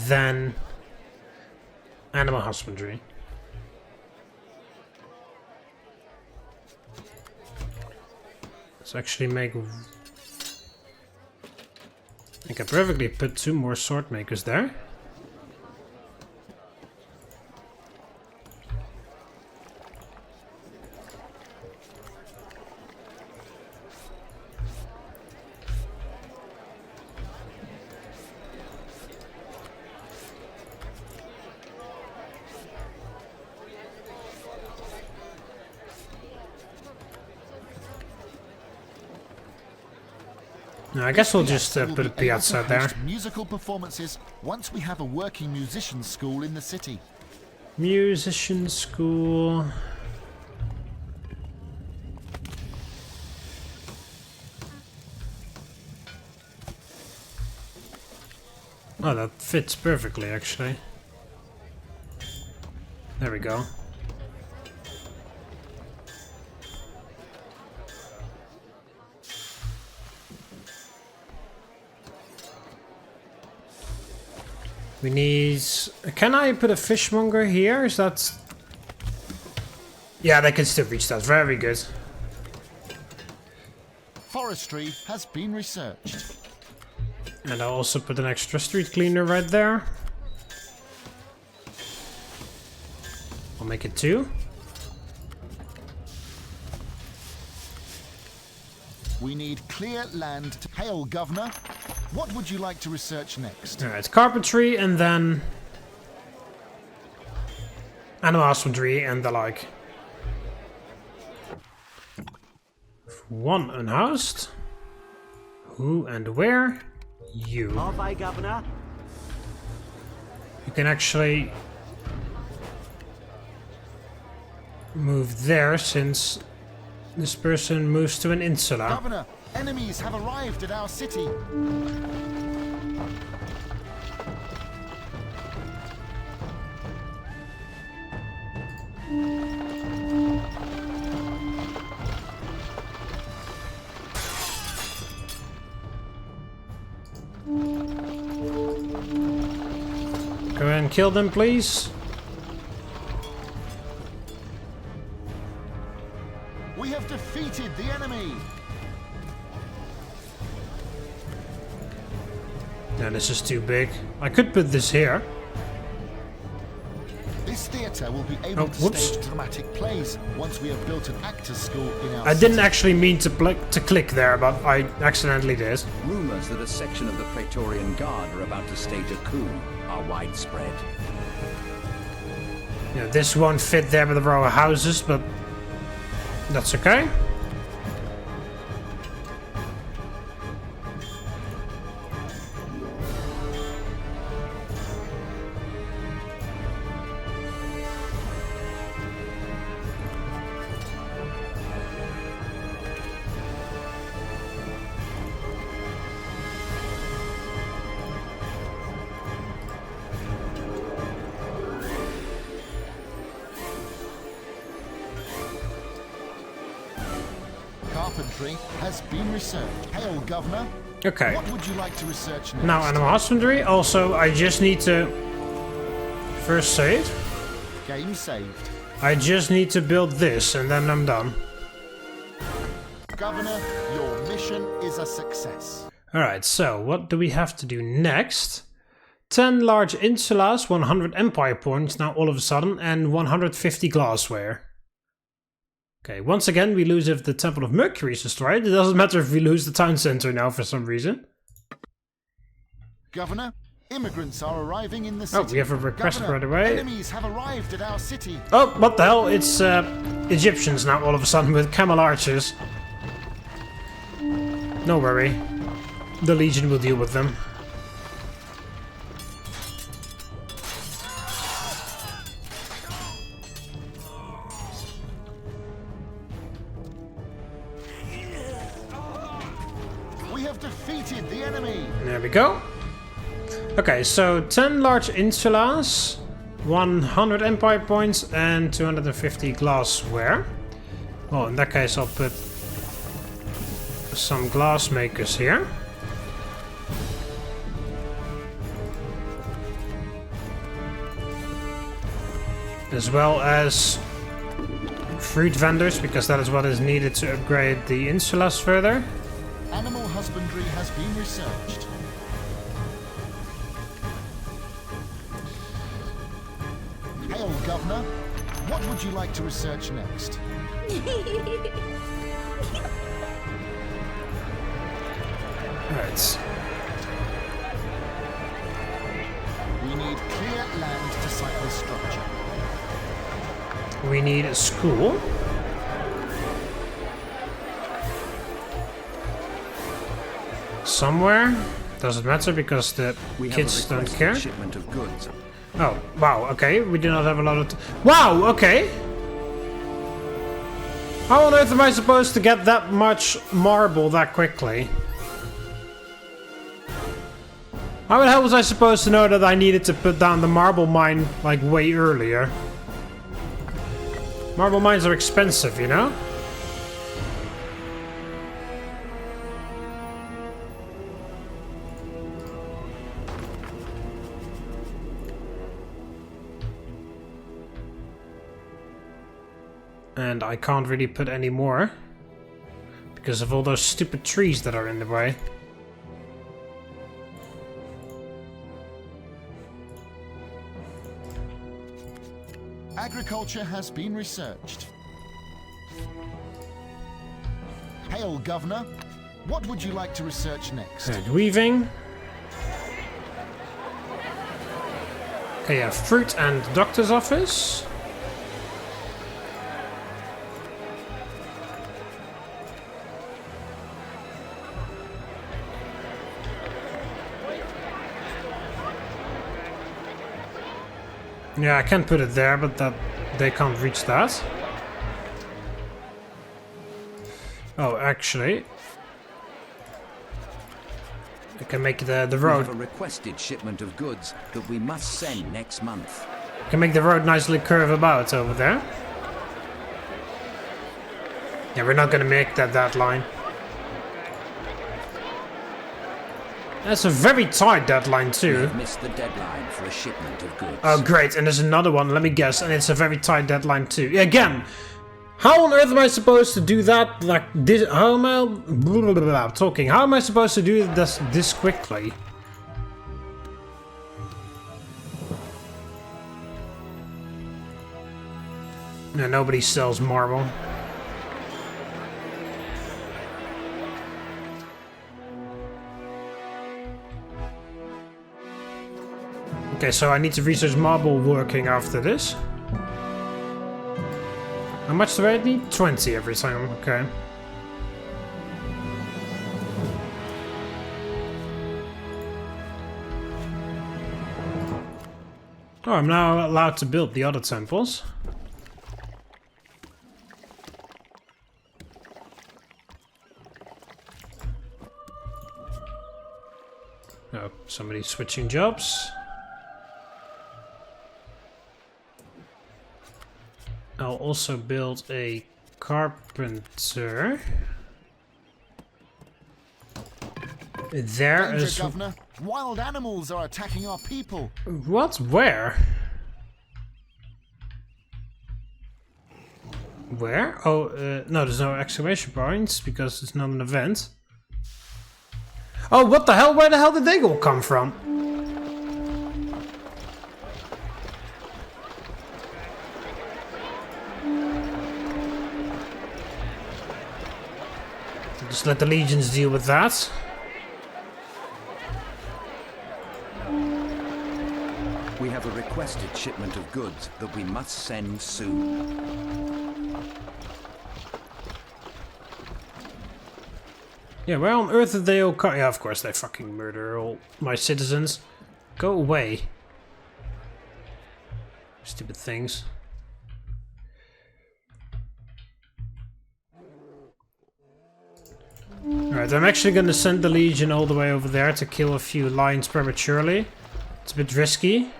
then animal husbandry. Let's actually make... I can perfectly put 2 more sword makers there. No, I guess we'll just Will put be a able piazza to there. host musical performances once we have a working musicians school in the city. Musician school. Oh, that fits perfectly, actually. There we go. We need... Can I put a fishmonger here? Is that... Yeah, they can still reach that. Very good. Forestry has been researched. And I'll also put an extra street cleaner right there. I'll make it 2. We need clear land to hail, Governor. What would you like to research next? Alright, carpentry and then... animal husbandry and the like. 1 unhoused. Who and where? You. Avete, Governor. You can actually move there since this person moves to an insula. Governor, enemies have arrived at our city. Go ahead and kill them, please. We have defeated the enemy. No, this is too big. I could put this here. This theatre will be able to whoops. stage dramatic plays once we have built an actors' school in our I didn't city. actually mean to click there, but I accidentally did. Rumors that a section of the Praetorian Guard are about to stage a coup are widespread. Yeah, this won't fit there with a row of houses, but that's okay. Carpentry has been researched. Hail, Governor. Okay. What would you like to research next? Now animal husbandry. Also, I just need to first save. Game saved. I just need to build this, and then I'm done. Governor, your mission is a success. Alright, so what do we have to do next? 10 large insulas, 100 empire points now all of a sudden, and 150 glassware. Okay, once again we lose if the Temple of Mercury is destroyed. It doesn't matter if we lose the town center now for some reason. Governor, immigrants are arriving in the Oh, city. we have a request Governor, right away. enemies have arrived at our city. Oh, what the hell? It's Egyptians now all of a sudden with camel archers. No worry. The Legion will deal with them. We have defeated the enemy. There we go. Okay, so 10 large insulas, 100 empire points, and 250 glassware. Well, in that case, I'll put some glass makers here. As well as fruit vendors, because that is what is needed to upgrade the insulas further. Animal husbandry has been researched. Hail, Governor. What would you like to research next? Alright. We need clear land to site this structure. We need a school. somewhere. Doesn't matter because the We have kids a don't requested care. shipment of goods. Oh, wow, okay. We do not have a lot of... Wow, okay. How on earth am I supposed to get that much marble that quickly? How the hell was I supposed to know that I needed to put down the marble mine, like, way earlier? Marble mines are expensive, you know? And I can't really put any more because of all those stupid trees that are in the way. Agriculture has been researched. Hail, Governor. What would you like to research next? And weaving. Okay, yeah, fruit and doctor's office. Yeah, I can put it there, but that they can't reach that. Oh, actually, I can make the We road. have a requested shipment of goods that we must send next month. Can make the road nicely curve about over there. Yeah, we're not gonna make that line. That's a very tight deadline We too. have missed the deadline for a shipment of goods. Oh great, and there's another one, let me guess, and it's a very tight deadline too. Again, how on earth am I supposed to do that like this? How am I blah, blah, blah, blah, talking? How am I supposed to do this quickly? No, nobody sells marble. Okay, so I need to research marble working after this. How much do I need? 20 every time, okay. Oh, I'm now allowed to build the other temples. Oh, somebody's switching jobs. I'll also build a carpenter. There Danger, is... Governor. Wild animals are attacking our people. What? Where? Where? Oh, no, there's no exclamation points because it's not an event. Oh, what the hell? Where the hell did they all come from? Just let the legions deal with that. We have a requested shipment of goods that we must send soon. Yeah, where on earth did they all come? Yeah, of course they fucking murder all my citizens. Go away. Stupid things. Alright, I'm actually gonna send the Legion all the way over there to kill a few lions prematurely. It's a bit risky.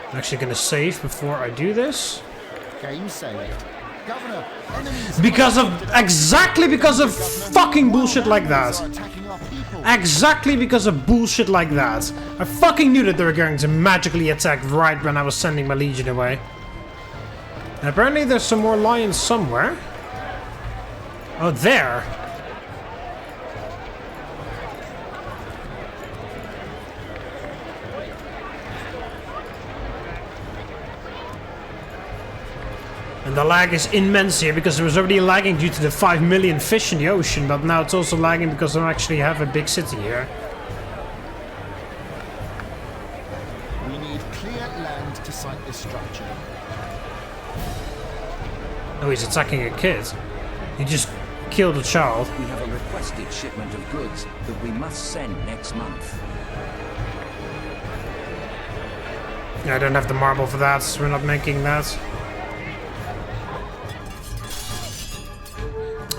I'm actually gonna save before I do this. Game saved. Governor, enemies Because of... Exactly because of fucking bullshit like that. are attacking our people. Exactly because of bullshit like that. I fucking knew that they were going to magically attack right when I was sending my Legion away. And apparently there's some more lions somewhere. Oh, there. And the lag is immense here because it was already lagging due to the 5 million fish in the ocean, but now it's also lagging because I actually have a big city here. We need clear land to site this structure. Oh, he's attacking a kid. He just killed a child. We have a requested shipment of goods that we must send next month. I don't have the marble for that, so we're not making that.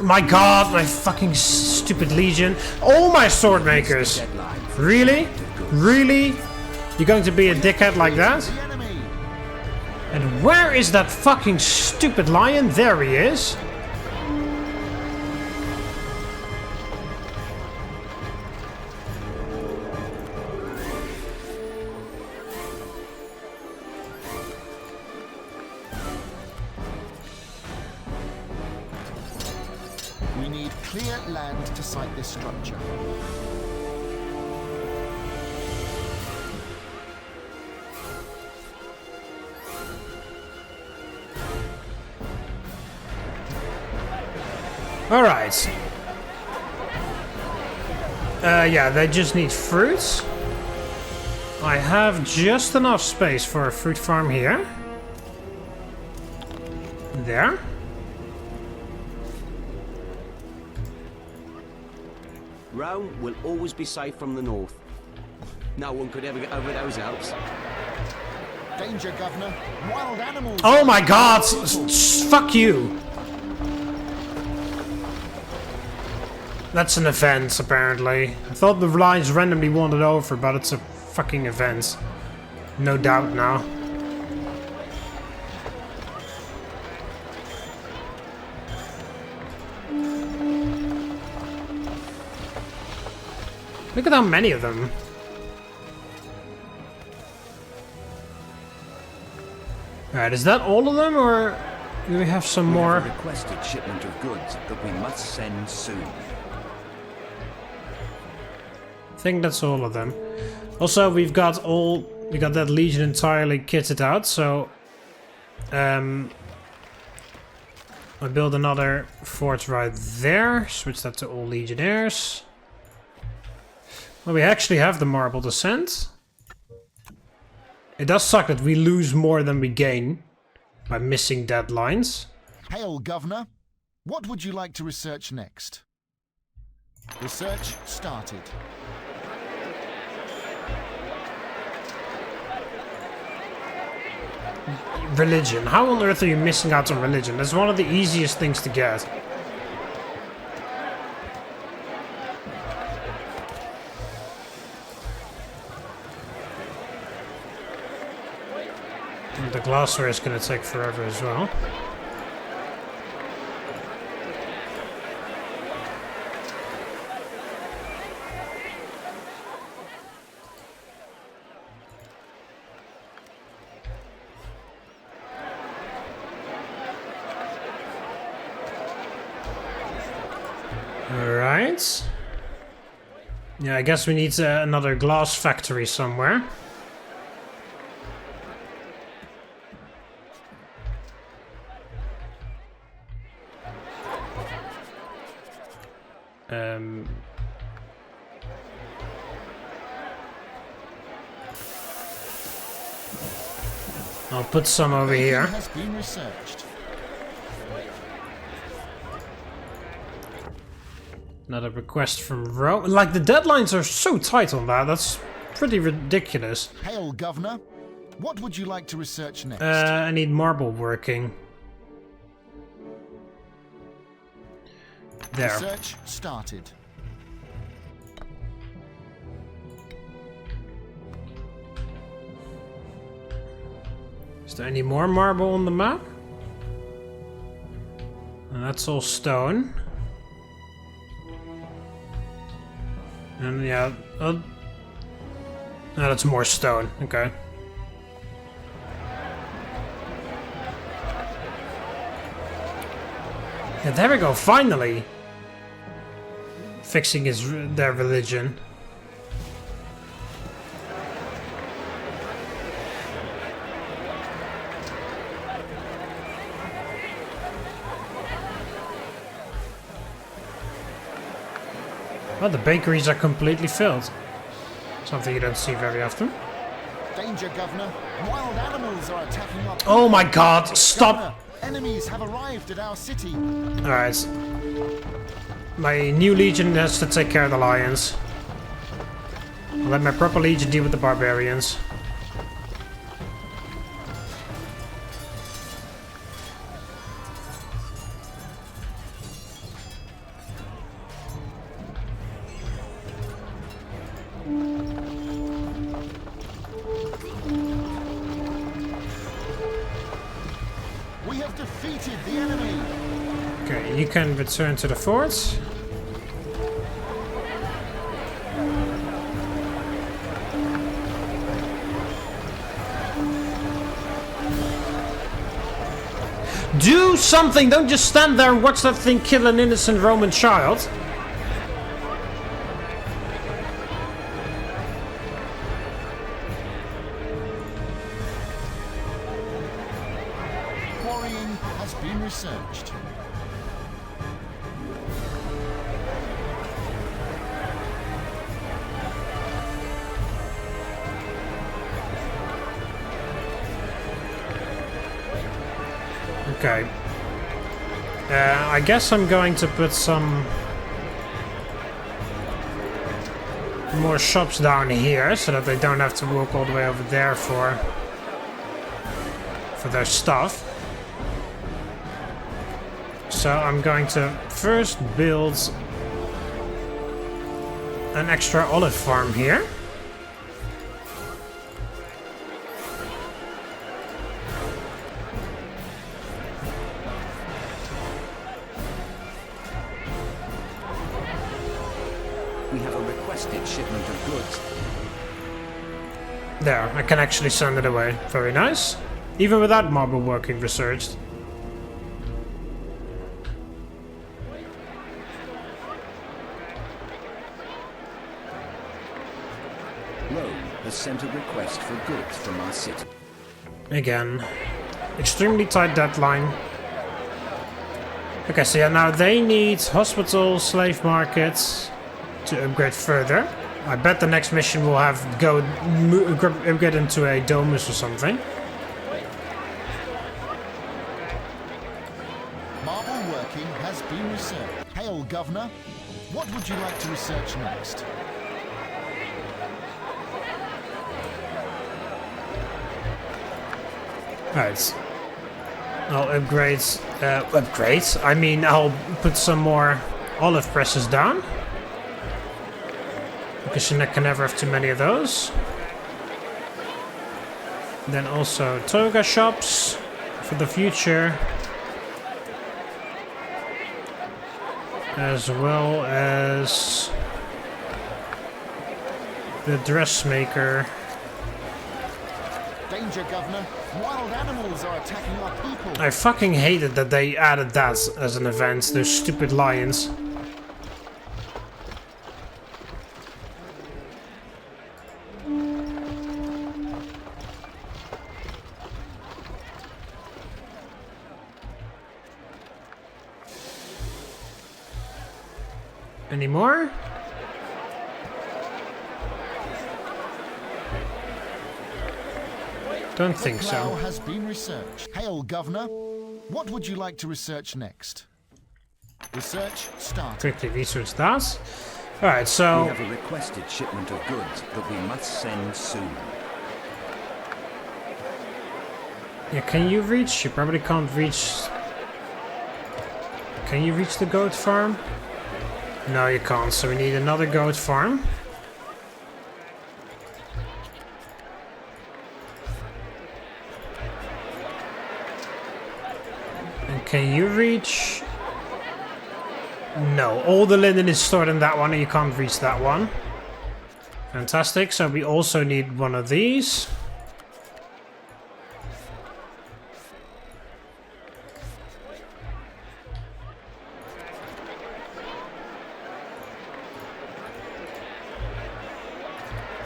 My god, my fucking stupid legion. All my sword makers. Really? Really? You're going to be a dickhead like that? The enemy. And where is that fucking stupid lion? There he is. We need clear land to site this structure. Alright. Yeah, they just need fruits. I have just enough space for a fruit farm here. There. Rome will always be safe from the north. No one could ever get over those Alps. Danger, Governor. Wild animals. Oh my god! Fuck you! That's an event, apparently. I thought the lines randomly wandered over, but it's a fucking event. No doubt now. Look at how many of them. Alright, is that all of them, or do we have some We more? have a requested shipment of goods that we must send soon. I think that's all of them. Also, we got that legion entirely kitted out, so I build another fort right there, switch that to all legionnaires. Well, we actually have the marble descent. It does suck that we lose more than we gain by missing deadlines. Hail, Governor. What would you like to research next? Research started. Religion. How on earth are you missing out on religion? That's one of the easiest things to get. And the glassware is going to take forever as well. Alright. Yeah, I guess we need another glass factory somewhere. I'll put some over here. Has been researched. Another request from Rome. Like, the deadlines are so tight on that. That's pretty ridiculous. Hail, Governor. What would you like to research next? I need marble working. There. Research started. Is there any more marble on the map? And that's all stone. And yeah, no, that's more stone. Okay. Yeah, there we go. Finally, fixing their religion. Well, the bakeries are completely filled. Something you don't see very often. Danger, Governor. Wild animals are attacking our people. Oh my god, stop! Governor, enemies have arrived at our city. Alright. My new legion has to take care of the lions. I'll let my proper legion deal with the barbarians. We have defeated the enemy. Okay, you can return to the fort. Do something! Don't just stand there and watch that thing kill an innocent Roman child. Quarrying has been researched. Okay. I guess I'm going to put some more shops down here so that they don't have to walk all the way over there for their stuff. So I'm going to first build an extra olive farm here. We have a requested shipment of goods. There, I can actually send it away. Very nice. Even without marble working researched. Rome has sent a request for goods from our city. Again, extremely tight deadline. Okay, so yeah, now they need hospitals, slave markets to upgrade further. I bet the next mission will have upgrade into a domus or something. Marble working has been researched. Hail, Governor. What would you like to research next? Alright. I'll upgrade. I mean, I'll put some more olive presses down. Because you can never have too many of those. Then also toga shops for the future. As well as the dressmaker. Danger, Governor. Wild animals are attacking our people. I fucking hated that they added that as an event, those stupid lions. Any more? Don't think Plough so. has been researched. Hail, Governor. What would you like to research next? Research started. Quickly research that. Alright, We so have a requested shipment of goods that we must send soon. yeah, can you reach? You probably can't reach. Can you reach the goat farm? No, you can't. So we need another goat farm. And can you reach? No, all the linen is stored in that one and you can't reach that one. Fantastic, so we also need one of these.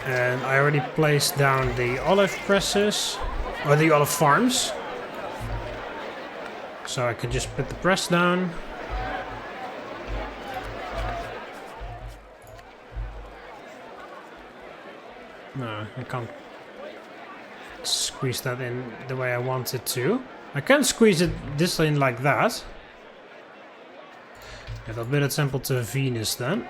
And I already placed down the olive presses, or the olive farms. So I can just put the press down. No, I can't. squeeze that in the way I want it to. I can squeeze it this in like that. It'll build a temple to Venus then.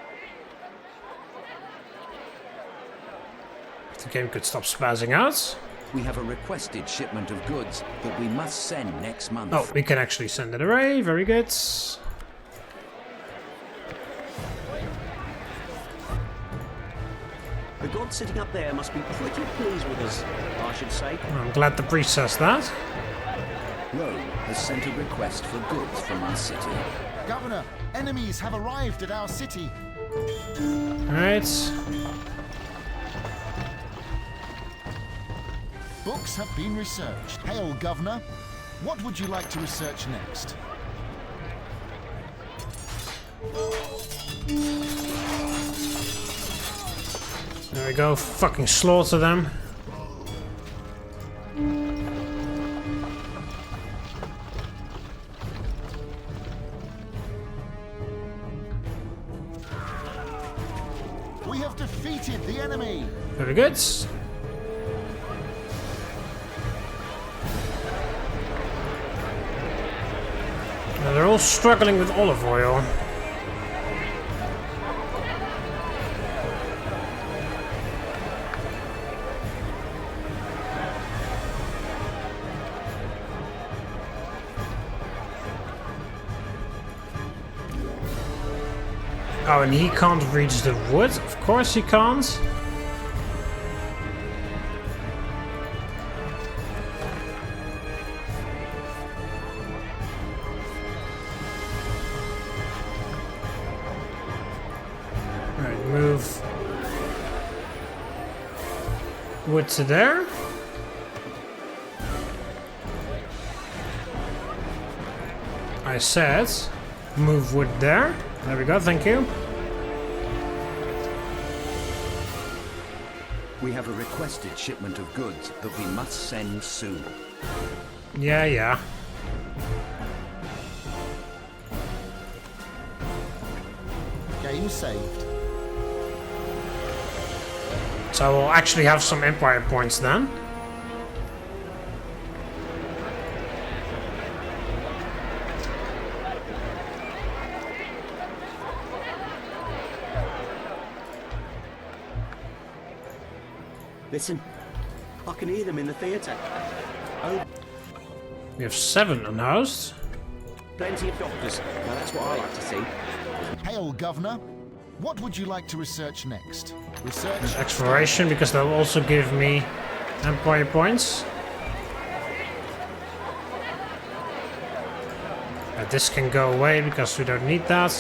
If the game could stop spazzing out. We have a requested shipment of goods that we must send next month. Oh, we can actually send it away. Very good. The god sitting up there must be pretty pleased with us, I should say. I'm glad the priest says that. Rome has sent a request for goods from our city. Governor, enemies have arrived at our city. Alright. Books have been researched. Hail, Governor. What would you like to research next? There we go. Fucking slaughter them. We have defeated the enemy. Very good. Now they're all struggling with olive oil. Oh, and he can't reach the wood? Of course he can't. Alright, move wood to there. I said move wood there. There we go, thank you. We have a requested shipment of goods that we must send soon. Yeah. Game saved. So we'll actually have some empire points then. Listen, I can hear them in the theatre. Oh, We have 7 unhoused. plenty of doctors. Now that's what I like to see. Hail, Governor. What would you like to research next? Research. Exploration, because that will also give me empire points. This can go away because we don't need that.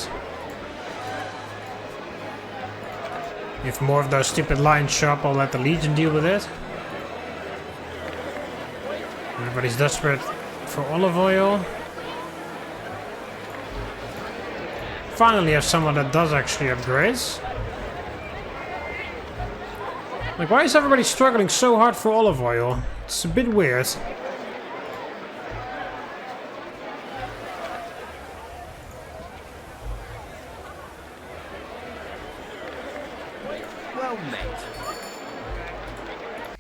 If more of those stupid lions show up, I'll let the Legion deal with it. Everybody's desperate for olive oil. Finally have someone that does actually upgrades. Like, why is everybody struggling so hard for olive oil? It's a bit weird. Well met.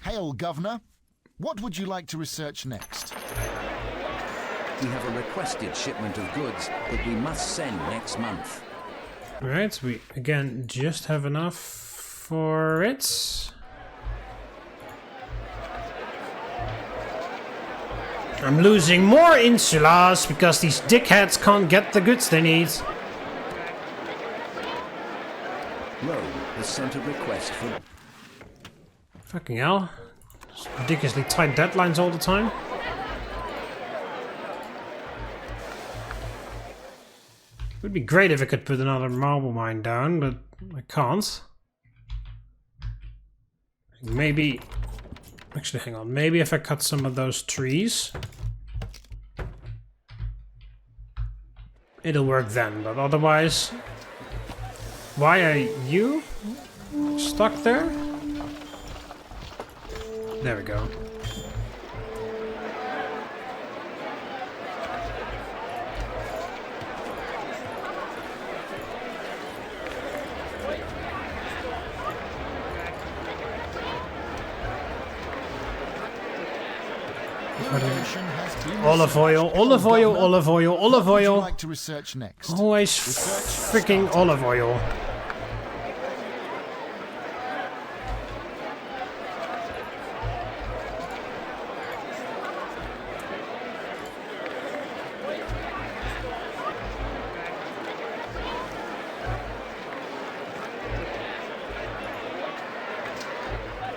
Hail, Governor. What would you like to research next? We have a requested shipment of goods that we must send next month. Alright, we again just have enough for it. I'm losing more insulas because these dickheads can't get the goods they need. Rome has sent a request for... Fucking hell. Just ridiculously tight deadlines all the time. It would be great if I could put another marble mine down, but I can't. Maybe... Actually, hang on. Maybe if I cut some of those trees, it'll work then, but otherwise... Why are you stuck there? There we go. mission has been Olive oil, researched. olive oil, Governor, olive oil, olive what would you oil. like to research next? Always Research freaking started. olive oil.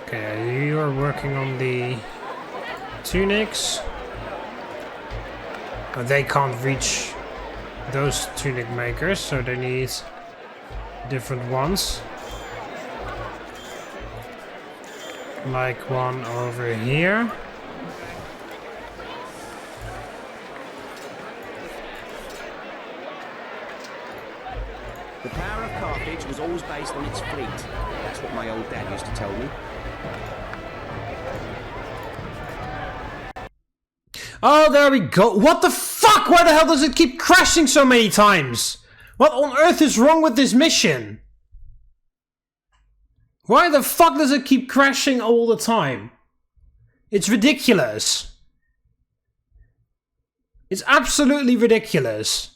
Okay, you are working on the tunics. They can't reach those tunic makers, so they need different ones. Like one over here. The power of Carthage was always based on its fleet. That's what my old dad used to tell me. Oh, there we go. What the fuck? Why the hell does it keep crashing so many times? What on earth is wrong with this mission? Why the fuck does it keep crashing all the time? It's ridiculous. It's absolutely ridiculous.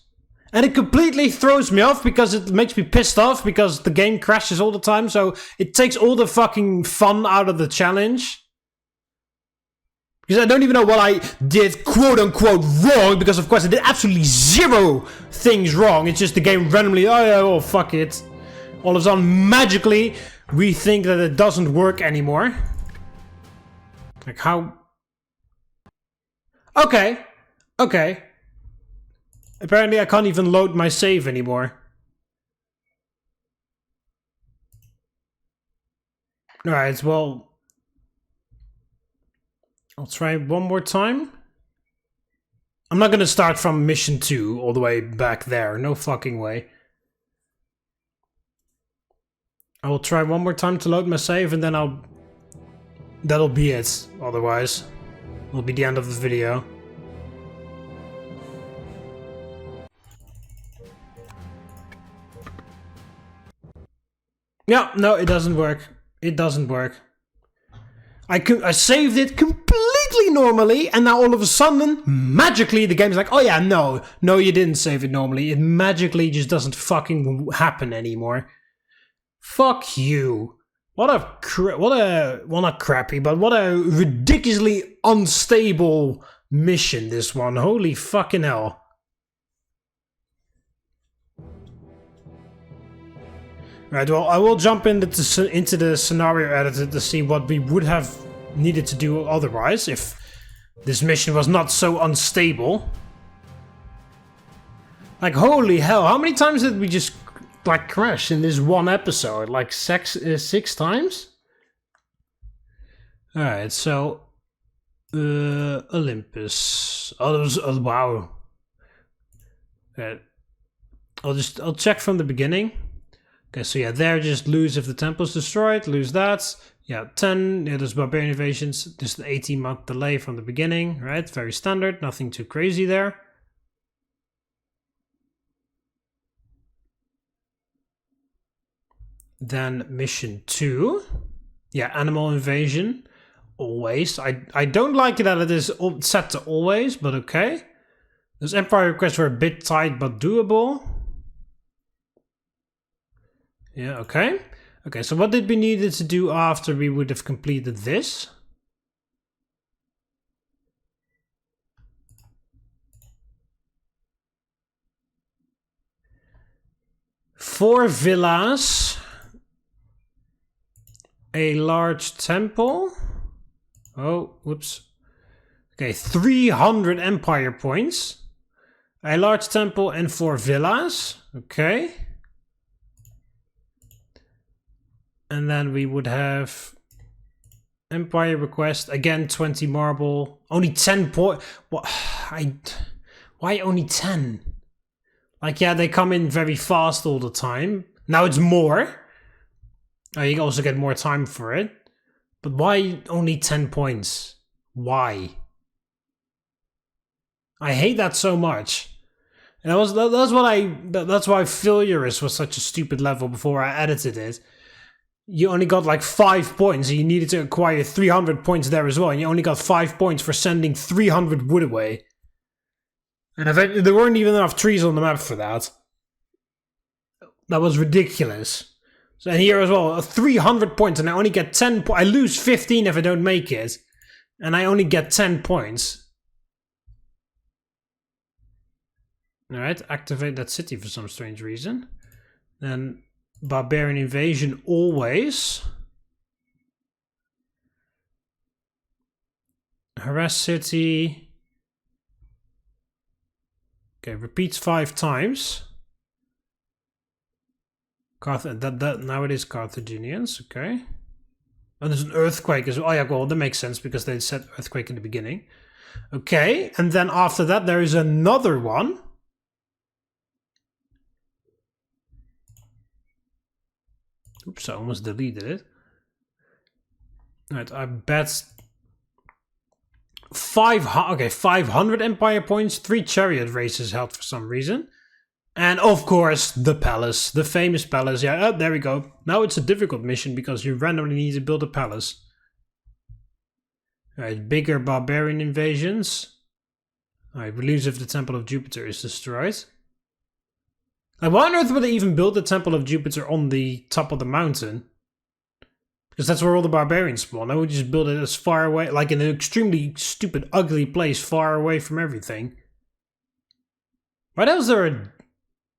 And it completely throws me off because it makes me pissed off because the game crashes all the time, so it takes all the fucking fun out of the challenge. Because I don't even know what I did quote-unquote wrong, because of course I did absolutely zero things wrong. It's just the game randomly, oh yeah, well fuck it. All of a sudden, magically, we think that it doesn't work anymore. Like how... Okay. Okay. Apparently I can't even load my save anymore. Alright, well... I'll try one more time. I'm not gonna start from mission 2 all the way back there. No fucking way. I will try one more time to load my save and then that'll be it. Otherwise, it'll be the end of the video. Yeah, no, it doesn't work. It doesn't work. I saved it completely normally, and now all of a sudden, magically, the game's like, oh yeah, no, you didn't save it normally. It magically just doesn't fucking happen anymore. Fuck you. What a, well, not crappy, but what a ridiculously unstable mission, this one. Holy fucking hell. Right, well, I will jump into the scenario editor to see what we would have needed to do otherwise if this mission was not so unstable. Like, holy hell, how many times did we just, like, crash in this one episode? Like, six times? Alright, so... Olympus. Oh, that was... Oh, wow. I'll check from the beginning. Okay, so yeah, there just lose if the temple is destroyed, lose that. Yeah, 10, yeah, there's barbarian invasions, just an 18-month delay from the beginning, right? Very standard, nothing too crazy there. Then mission 2. Yeah, animal invasion. Always. I don't like it that it is set to always, but okay. Those empire requests were a bit tight, but doable. Yeah, okay. Okay, so what did we need to do after we would have completed this? Four villas. A large temple. Oh, whoops. Okay, 300 empire points. A large temple and 4 villas. Okay. And then we would have empire request again, 20 marble, only 10 point. What? Why only 10? Like, yeah, they come in very fast all the time. Now it's more. You also get more time for it. But why only 10 points? Why? I hate that so much. And that's why Failurous was such a stupid level before I edited it. you only got like 5 points, and you needed to acquire 300 points there as well, and you only got 5 points for sending 300 wood away. And there weren't even enough trees on the map for that. That was ridiculous. So and here as well, 300 points, and I only get 10 I lose 15 if I don't make it, and I only get 10 points. Alright, activate that city for some strange reason. Then barbarian invasion always. Harass city. Okay, repeats 5 times. Now it is Carthaginians, okay. And there's an earthquake as well. Oh yeah, well, that makes sense because they said earthquake in the beginning. Okay, and then after that there is another one. Oops, I almost deleted it. Alright, I bet 500 empire points, 3 chariot races held for some reason. And of course, the palace, the famous palace. Yeah, there we go. Now it's a difficult mission because you randomly need to build a palace. Alright, bigger barbarian invasions. Alright, relieves if the Temple of Jupiter is destroyed. Like, why on earth would they even build the Temple of Jupiter on the top of the mountain? Because that's where all the barbarians spawn. I would just build it as far away, like in an extremely stupid, ugly place far away from everything. Why was there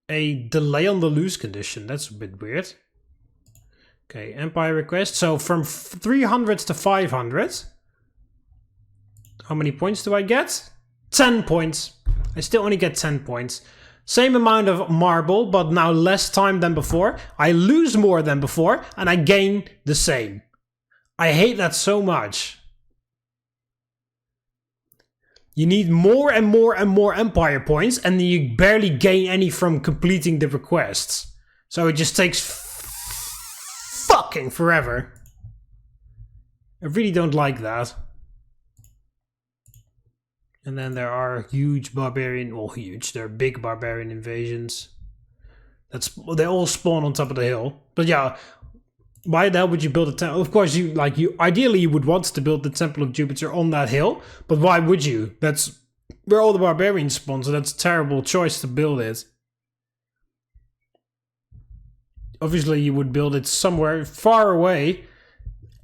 a delay on the lose condition? That's a bit weird. Okay, Empire request. So from 300 to 500. How many points do I get? 10 points. I still only get 10 points. Same amount of marble, but now less time than before. I lose more than before, and I gain the same. I hate that so much. You need more and more and more empire points, and you barely gain any from completing the requests. So it just takes fucking forever. I really don't like that. And then there are huge barbarian, well, huge, there are big barbarian invasions. They all spawn on top of the hill. But yeah, why the hell would you build a temple? Of course, ideally you would want to build the Temple of Jupiter on that hill, but why would you? That's where all the barbarians spawn, so that's a terrible choice to build it. Obviously, you would build it somewhere far away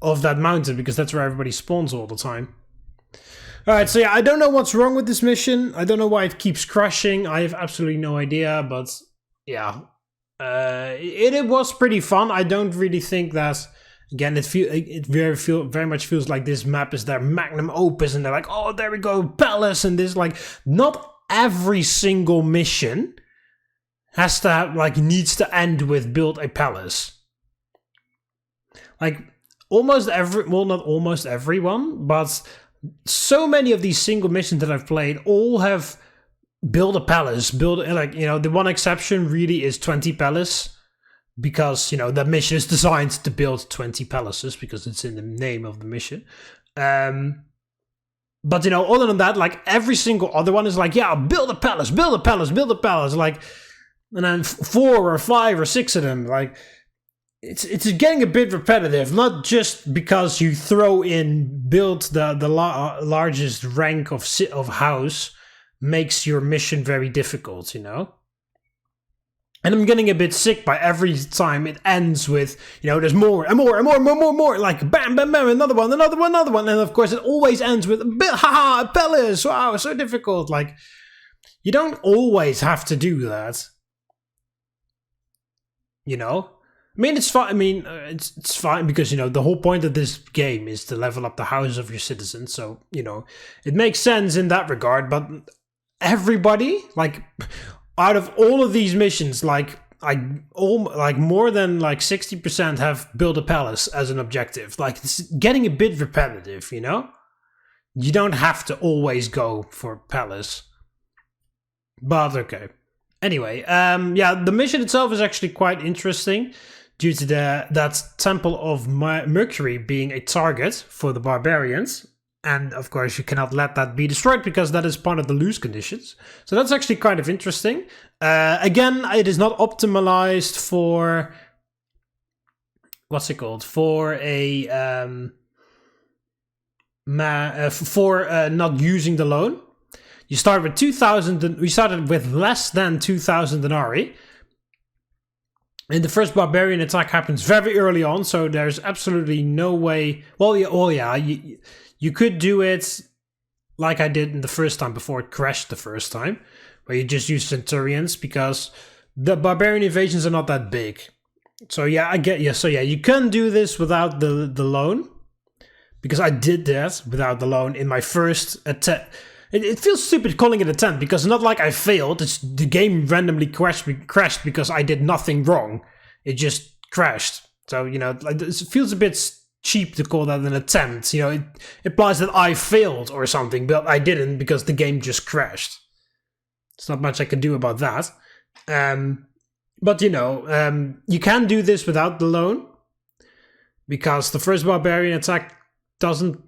of that mountain, because that's where everybody spawns all the time. Alright, so yeah, I don't know what's wrong with this mission. I don't know why it keeps crashing. I have absolutely no idea, but yeah. It was pretty fun. I don't really think that... Again, it very much feels like this map is their magnum opus, and they're like, oh, there we go, palace, and this, like, not every single mission has to have, like, needs to end with build a palace. Like, almost every, well, not almost everyone, but so many of these single missions that I've played all have build a palace, like, you know, the one exception really is 20 palace. Because, you know, that mission is designed to build 20 palaces, because it's in the name of the mission. But, you know, other than that, like, every single other one is like, yeah, build a palace, build a palace, build a palace. Like, and then 4 or 5 or 6 of them, like, it's getting a bit repetitive. Not just because you throw in build the largest rank of house makes your mission very difficult, you know? And I'm getting a bit sick by every time it ends with, you know, there's more and more and more and more and more, and more. Like, bam, bam, bam, another one, another one, another one. And of course, it always ends with, haha, a palace. Wow, so difficult. Like, you don't always have to do that. You know? I mean, it's fine. I mean, it's fine because, you know, the whole point of this game is to level up the houses of your citizens. So, you know, it makes sense in that regard. But everybody, like... Out of all of these missions, like more than like 60% have built a palace as an objective. Like, it's getting a bit repetitive, you know? You don't have to always go for palace. But okay. Anyway, yeah, the mission itself is actually quite interesting due to that Temple of Mercury being a target for the barbarians. And, of course, you cannot let that be destroyed because that is part of the lose conditions. So that's actually kind of interesting. Again, it is not optimized for what's it called, for a not using the loan. You start with 2,000. We started with less than 2,000 denarii. And the first barbarian attack happens very early on, so there's absolutely no way. Well, yeah, you could do it like I did in the first time before it crashed the first time, where you just use centurions because the barbarian invasions are not that big. So yeah, I get you. So yeah, you can do this without the loan, because I did that without the loan in my first attempt. It feels stupid calling it a attempt because it's not like I failed. It's the game randomly crashed because I did nothing wrong. It just crashed. So, you know, like, it feels a bit cheap to call that an attempt. You know, it implies that I failed or something, but I didn't because the game just crashed. There's not much I can do about that. But, you know, you can do this without the loan because the first barbarian attack doesn't...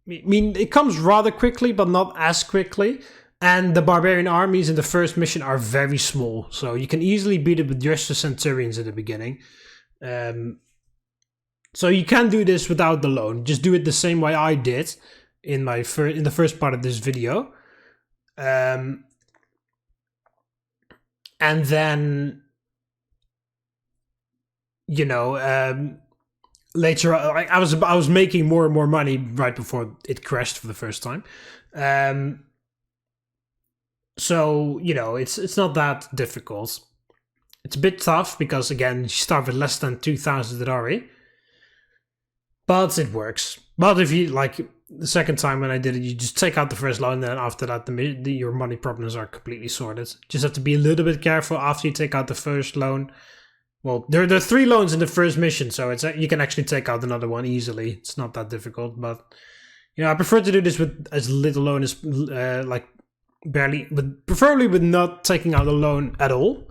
I mean, it comes rather quickly, but not as quickly. And the barbarian armies in the first mission are very small. So you can easily beat it with just the centurions at the beginning. So you can do this without the loan. Just do it the same way I did in my in the first part of this video. And then, you know... later, I was making more and more money right before it crashed for the first time. So, you know, it's not that difficult. It's a bit tough because, again, you start with less than 2,000 denarii. But it works. But if you, like, the second time when I did it, you just take out the first loan, then after that, your money problems are completely sorted. Just have to be a little bit careful after you take out the first loan. Well, there are 3 loans in the first mission, so you can actually take out another one easily. It's not that difficult, but you know, I prefer to do this with as little loan as like barely, but preferably with not taking out a loan at all.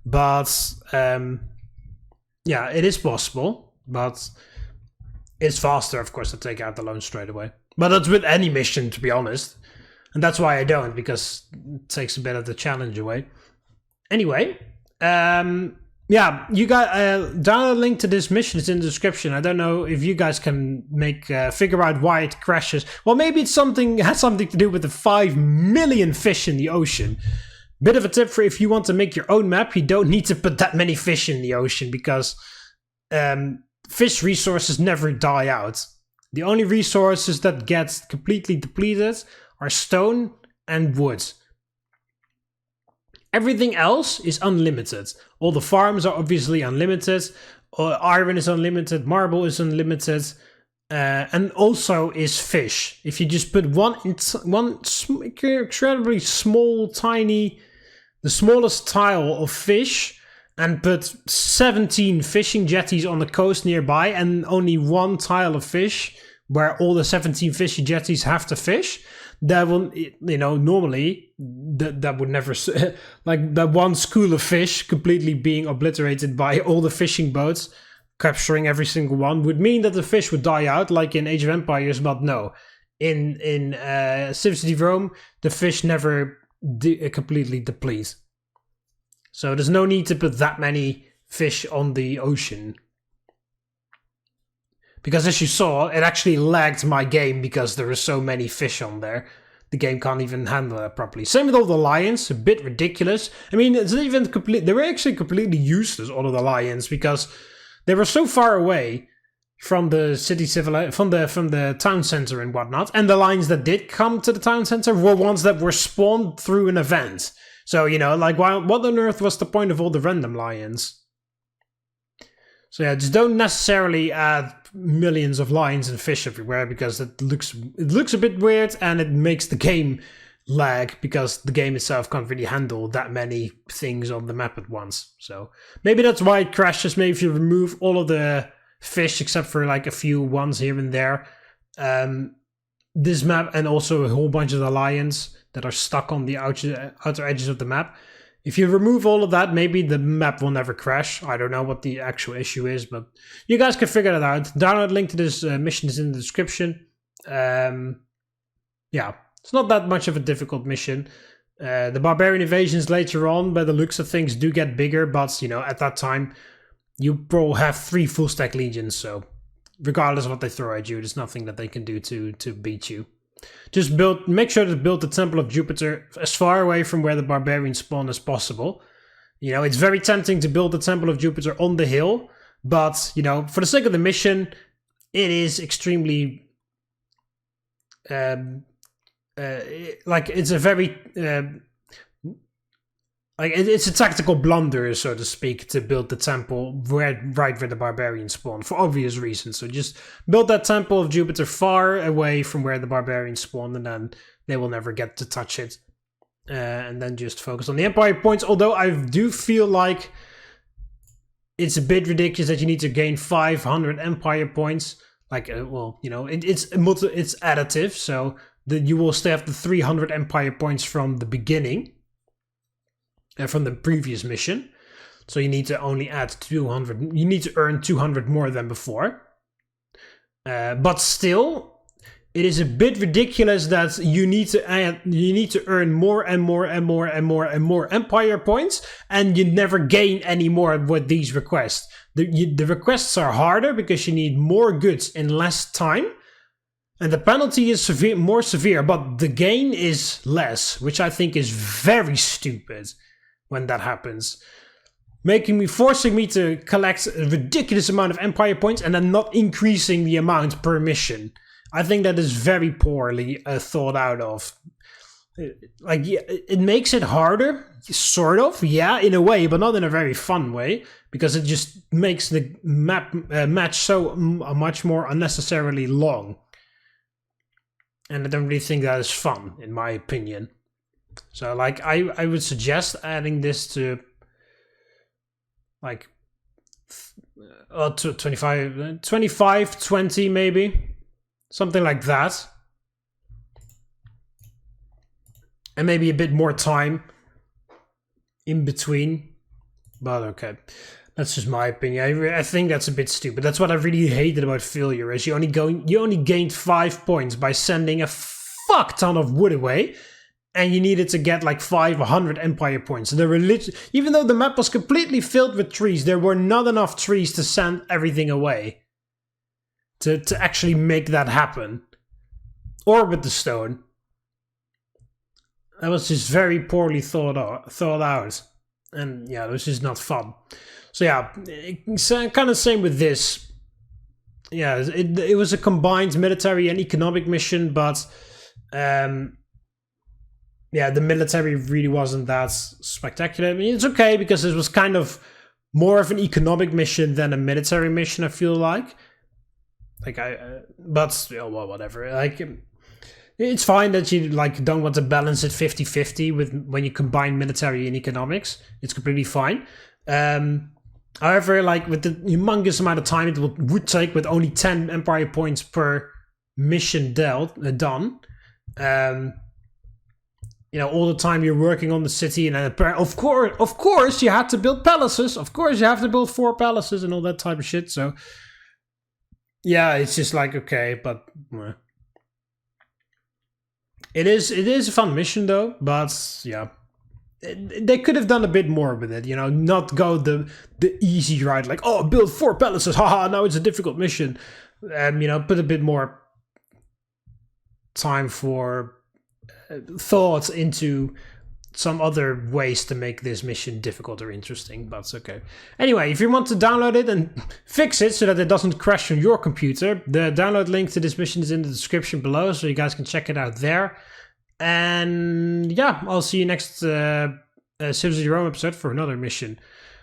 But yeah, it is possible, but it's faster, of course, to take out the loan straight away. But that's with any mission, to be honest, and that's why I don't, because it takes a bit of the challenge away. Anyway, yeah, you got download a link to this mission is in the description. I don't know if you guys can figure out why it crashes. Well, maybe it has something to do with the 5 million fish in the ocean. Bit of a tip for if you want to make your own map, you don't need to put that many fish in the ocean because fish resources never die out. The only resources that get completely depleted are stone and wood. Everything else is unlimited. All the farms are obviously unlimited. Iron is unlimited. Marble is unlimited. And also is fish. If you just put one incredibly small, tiny, the smallest tile of fish, and put 17 fishing jetties on the coast nearby, and only one tile of fish where all the 17 fishing jetties have to fish, that will, you know, normally that would never, like that one school of fish completely being obliterated by all the fishing boats capturing every single one would mean that the fish would die out, like in Age of Empires. But no, in CivCity Rome, the fish never completely deplete. So there's no need to put that many fish on the ocean. Because as you saw, it actually lagged my game because there are so many fish on there. The game can't even handle that properly. Same with all the lions, a bit ridiculous. I mean, it's not even they were actually completely useless, all of the lions, because they were so far away from the city from the town center and whatnot. And the lions that did come to the town center were ones that were spawned through an event. So, you know, like, what on earth was the point of all the random lions? So yeah, just don't necessarily add millions of lions and fish everywhere because it looks a bit weird and it makes the game lag because the game itself can't really handle that many things on the map at once. So maybe that's why it crashes. Maybe if you remove all of the fish except for like a few ones here and there, this map, and also a whole bunch of the lions that are stuck on the outer edges of the map. If you remove all of that, maybe the map will never crash. I don't know what the actual issue is, but you guys can figure that out. Download link to this mission is in the description. Yeah, it's not that much of a difficult mission. The barbarian invasions later on, by the looks of things, do get bigger, but you know, at that time, you will have 3 full stack legions, so regardless of what they throw at you, there's nothing that they can do to beat you. Just make sure to build the Temple of Jupiter as far away from where the barbarians spawn as possible. You know, it's very tempting to build the Temple of Jupiter on the hill, but, you know, for the sake of the mission, it is extremely... like, it's a very... it's a tactical blunder, so to speak, to build the temple right where the barbarians spawn, for obvious reasons. So just build that Temple of Jupiter far away from where the barbarians spawn, and then they will never get to touch it. And then just focus on the Empire points, although I do feel like it's a bit ridiculous that you need to gain 500 Empire points. Like, well, you know, it's additive, so you will still have the 300 Empire points from the beginning. From the previous mission. So you need to only add 200. You need to earn 200 more than before. But still, it is a bit ridiculous that you need to earn more and more and more and more and more Empire points, and you never gain any more with these requests. The requests are harder because you need more goods in less time, and the penalty is more severe, but the gain is less, which I think is very stupid when that happens. Forcing me to collect a ridiculous amount of Empire points and then not increasing the amount per mission. I think that is very poorly thought out of. Like, yeah, it makes it harder, sort of, yeah, in a way, but not in a very fun way, because it just makes the match so much more unnecessarily long. And I don't really think that is fun, in my opinion. So, like, I would suggest adding this to, like, 25, 20 maybe. Something like that. And maybe a bit more time in between. But okay. That's just my opinion. I think that's a bit stupid. That's what I really hated about failure, is you only gained 5 points by sending a fuck ton of wood away. And you needed to get like 500 Empire points. Even though the map was completely filled with trees, there were not enough trees to send everything away. To actually make that happen. Or with the stone. That was just very poorly thought out. And yeah, it was just not fun. So yeah, it's kind of same with this. Yeah, it was a combined military and economic mission, but... yeah, the military really wasn't that spectacular. I mean, it's okay because it was kind of more of an economic mission than a military mission, I feel like. Like, but, well, whatever. Like, it's fine that you, like, don't want to balance it 50-50 when you combine military and economics. It's completely fine. However, like, with the humongous amount of time it would take with only 10 Empire points per mission done, you know, all the time you're working on the city, and of course you had to build palaces. Of course you have to build 4 palaces and all that type of shit. So yeah, it's just like, okay, but it is a fun mission though. But yeah, they could have done a bit more with it. You know, not go the easy ride, like, oh, build 4 palaces. Haha, now it's a difficult mission. You know, put a bit more time for thought into some other ways to make this mission difficult or interesting, but it's okay. Anyway, if you want to download it and fix it so that it doesn't crash on your computer, the download link to this mission is in the description below, so you guys can check it out there. And yeah, I'll see you next CivCity Rome episode for another mission.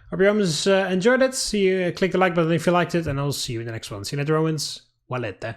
Hope you Romans enjoyed it. See you, click the like button if you liked it, and I'll see you in the next one. See you later, Romans. Valete.